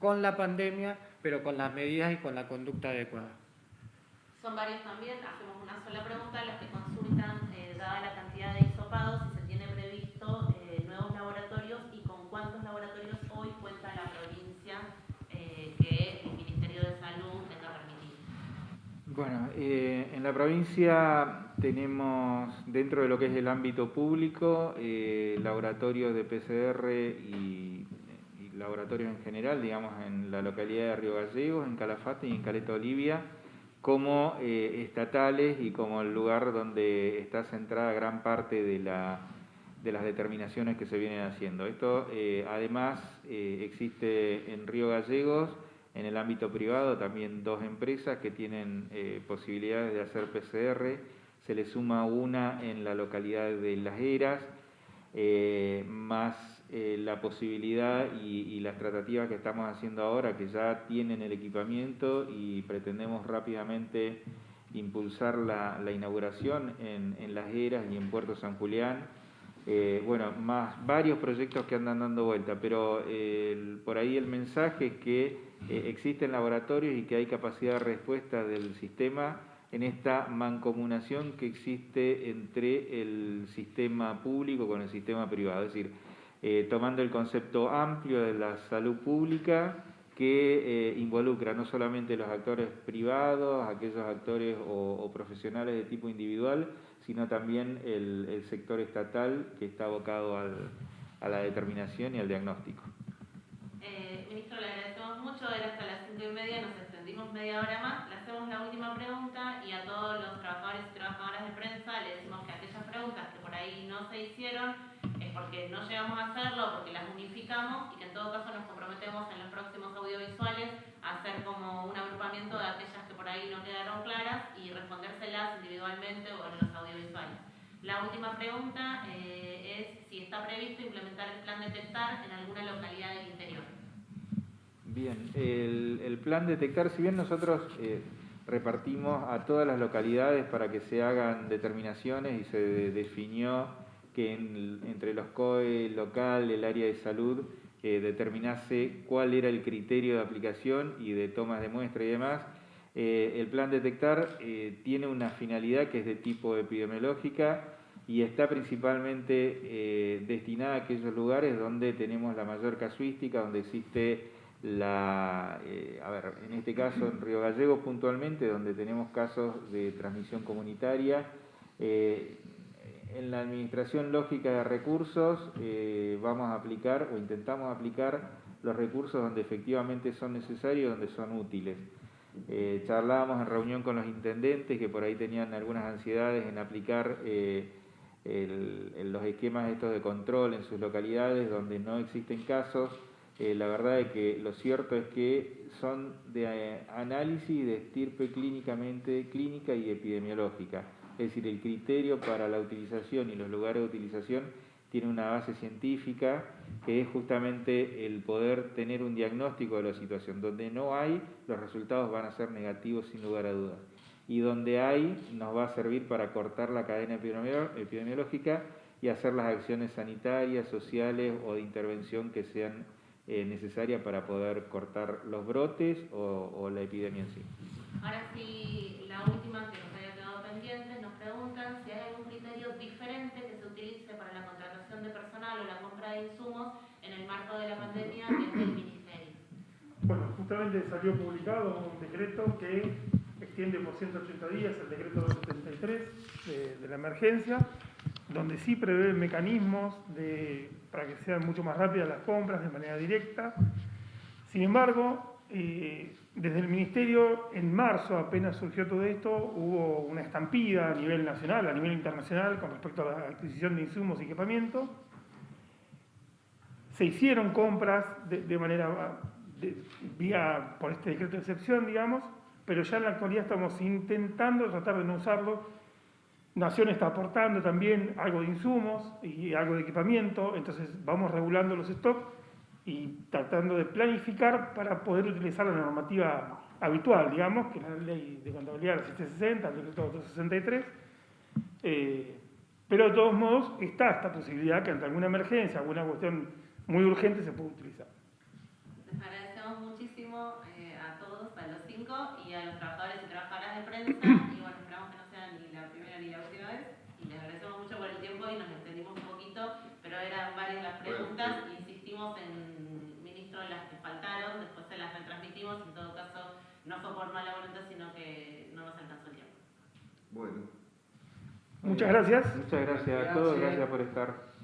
con la pandemia, pero con las medidas y con la conducta adecuada. Son varios también, hacemos una sola pregunta, las que consultan, dada la cantidad de hisopados, si se tiene previsto nuevos laboratorios y con cuántos laboratorios hoy cuenta la provincia que el Ministerio de Salud tenga permitido. Bueno, en la provincia tenemos, dentro de lo que es el ámbito público, laboratorios de PCR y laboratorios en general, digamos, en la localidad de Río Gallegos, en Calafate y en Caleta Olivia, como estatales y como el lugar donde está centrada gran parte de las determinaciones que se vienen haciendo. Esto, además, existe en Río Gallegos, en el ámbito privado, también 2 empresas que tienen posibilidades de hacer PCR. Se le suma una en la localidad de Las Heras, más la posibilidad y las tratativas que estamos haciendo ahora, que ya tienen el equipamiento y pretendemos rápidamente impulsar la inauguración en Las Heras y en Puerto San Julián. Bueno, más varios proyectos que andan dando vuelta, pero por ahí el mensaje es que existen laboratorios y que hay capacidad de respuesta del sistema en esta mancomunación que existe entre el sistema público con el sistema privado, es decir, tomando el concepto amplio de la salud pública que involucra no solamente los actores privados, aquellos actores o profesionales de tipo individual, sino también el sector estatal que está abocado a la determinación y al diagnóstico. Ministro, le agradecemos mucho, era hasta las 5:30, nos extendimos media hora más. Le hacemos la última pregunta y a todos los trabajadores y trabajadoras de prensa le decimos que aquellas preguntas que por ahí no se hicieron es porque no llegamos a hacerlo, porque las unificamos y que en todo caso nos comprometemos en los próximos audiovisuales a hacer como un agrupamiento de aquellas que por ahí no quedaron claras y respondérselas individualmente o en los audiovisuales. La última pregunta es si está previsto implementar el plan Detectar en alguna localidad del interior. Bien, el plan Detectar, si bien nosotros repartimos a todas las localidades para que se hagan determinaciones y se definió que entre los COE local, el área de salud, determinase cuál era el criterio de aplicación y de tomas de muestra y demás. El plan Detectar tiene una finalidad que es de tipo epidemiológica y está principalmente destinada a aquellos lugares donde tenemos la mayor casuística, donde existe en este caso en Río Gallegos puntualmente, donde tenemos casos de transmisión comunitaria. En la administración lógica de recursos vamos a aplicar o intentamos aplicar los recursos donde efectivamente son necesarios, donde son útiles. Charlábamos en reunión con los intendentes que por ahí tenían algunas ansiedades en aplicar los esquemas estos de control en sus localidades donde no existen casos. La verdad es que lo cierto es que son de análisis de estirpe clínica y epidemiológica. Es decir, el criterio para la utilización y los lugares de utilización tiene una base científica que es justamente el poder tener un diagnóstico de la situación. Donde no hay, los resultados van a ser negativos sin lugar a dudas. Y donde hay, nos va a servir para cortar la cadena epidemiológica y hacer las acciones sanitarias, sociales o de intervención que sean necesarias para poder cortar los brotes o la epidemia en sí. Ahora sí, la última que nos había quedado pendiente, nos preguntan si hay algún criterio diferente que se utilice para la contratación de personal o la compra de insumos en el marco de la pandemia desde el Ministerio. Bueno, justamente salió publicado un decreto que extiende por 180 días el decreto 273 de la emergencia, donde sí prevé mecanismos para que sean mucho más rápidas las compras de manera directa. Sin embargo, desde el Ministerio, en marzo, apenas surgió todo esto, hubo una estampida a nivel nacional, a nivel internacional, con respecto a la adquisición de insumos y equipamiento. Se hicieron compras de manera por este decreto de excepción, digamos, pero ya en la actualidad estamos intentando tratar de no usarlo. Nación está aportando también algo de insumos y algo de equipamiento, entonces vamos regulando los stocks y tratando de planificar para poder utilizar la normativa habitual, digamos, que es la ley de contabilidad, la 760, el decreto 263, pero de todos modos está esta posibilidad que ante alguna emergencia, alguna cuestión muy urgente se puede utilizar. Les agradecemos muchísimo a todos, a los 5 y a los trabajadores y trabajadoras de prensa, y bueno, esperamos que no sea ni la primera ni la última vez, y les agradecemos mucho por el tiempo y nos extendimos un poquito, pero eran varias las preguntas, insistimos en, ministro, las que faltaron, después se las retransmitimos, en todo caso no fue por mala voluntad, sino que no nos alcanzó el tiempo. Bueno. Muchas gracias. Muchas gracias a todos, gracias por estar.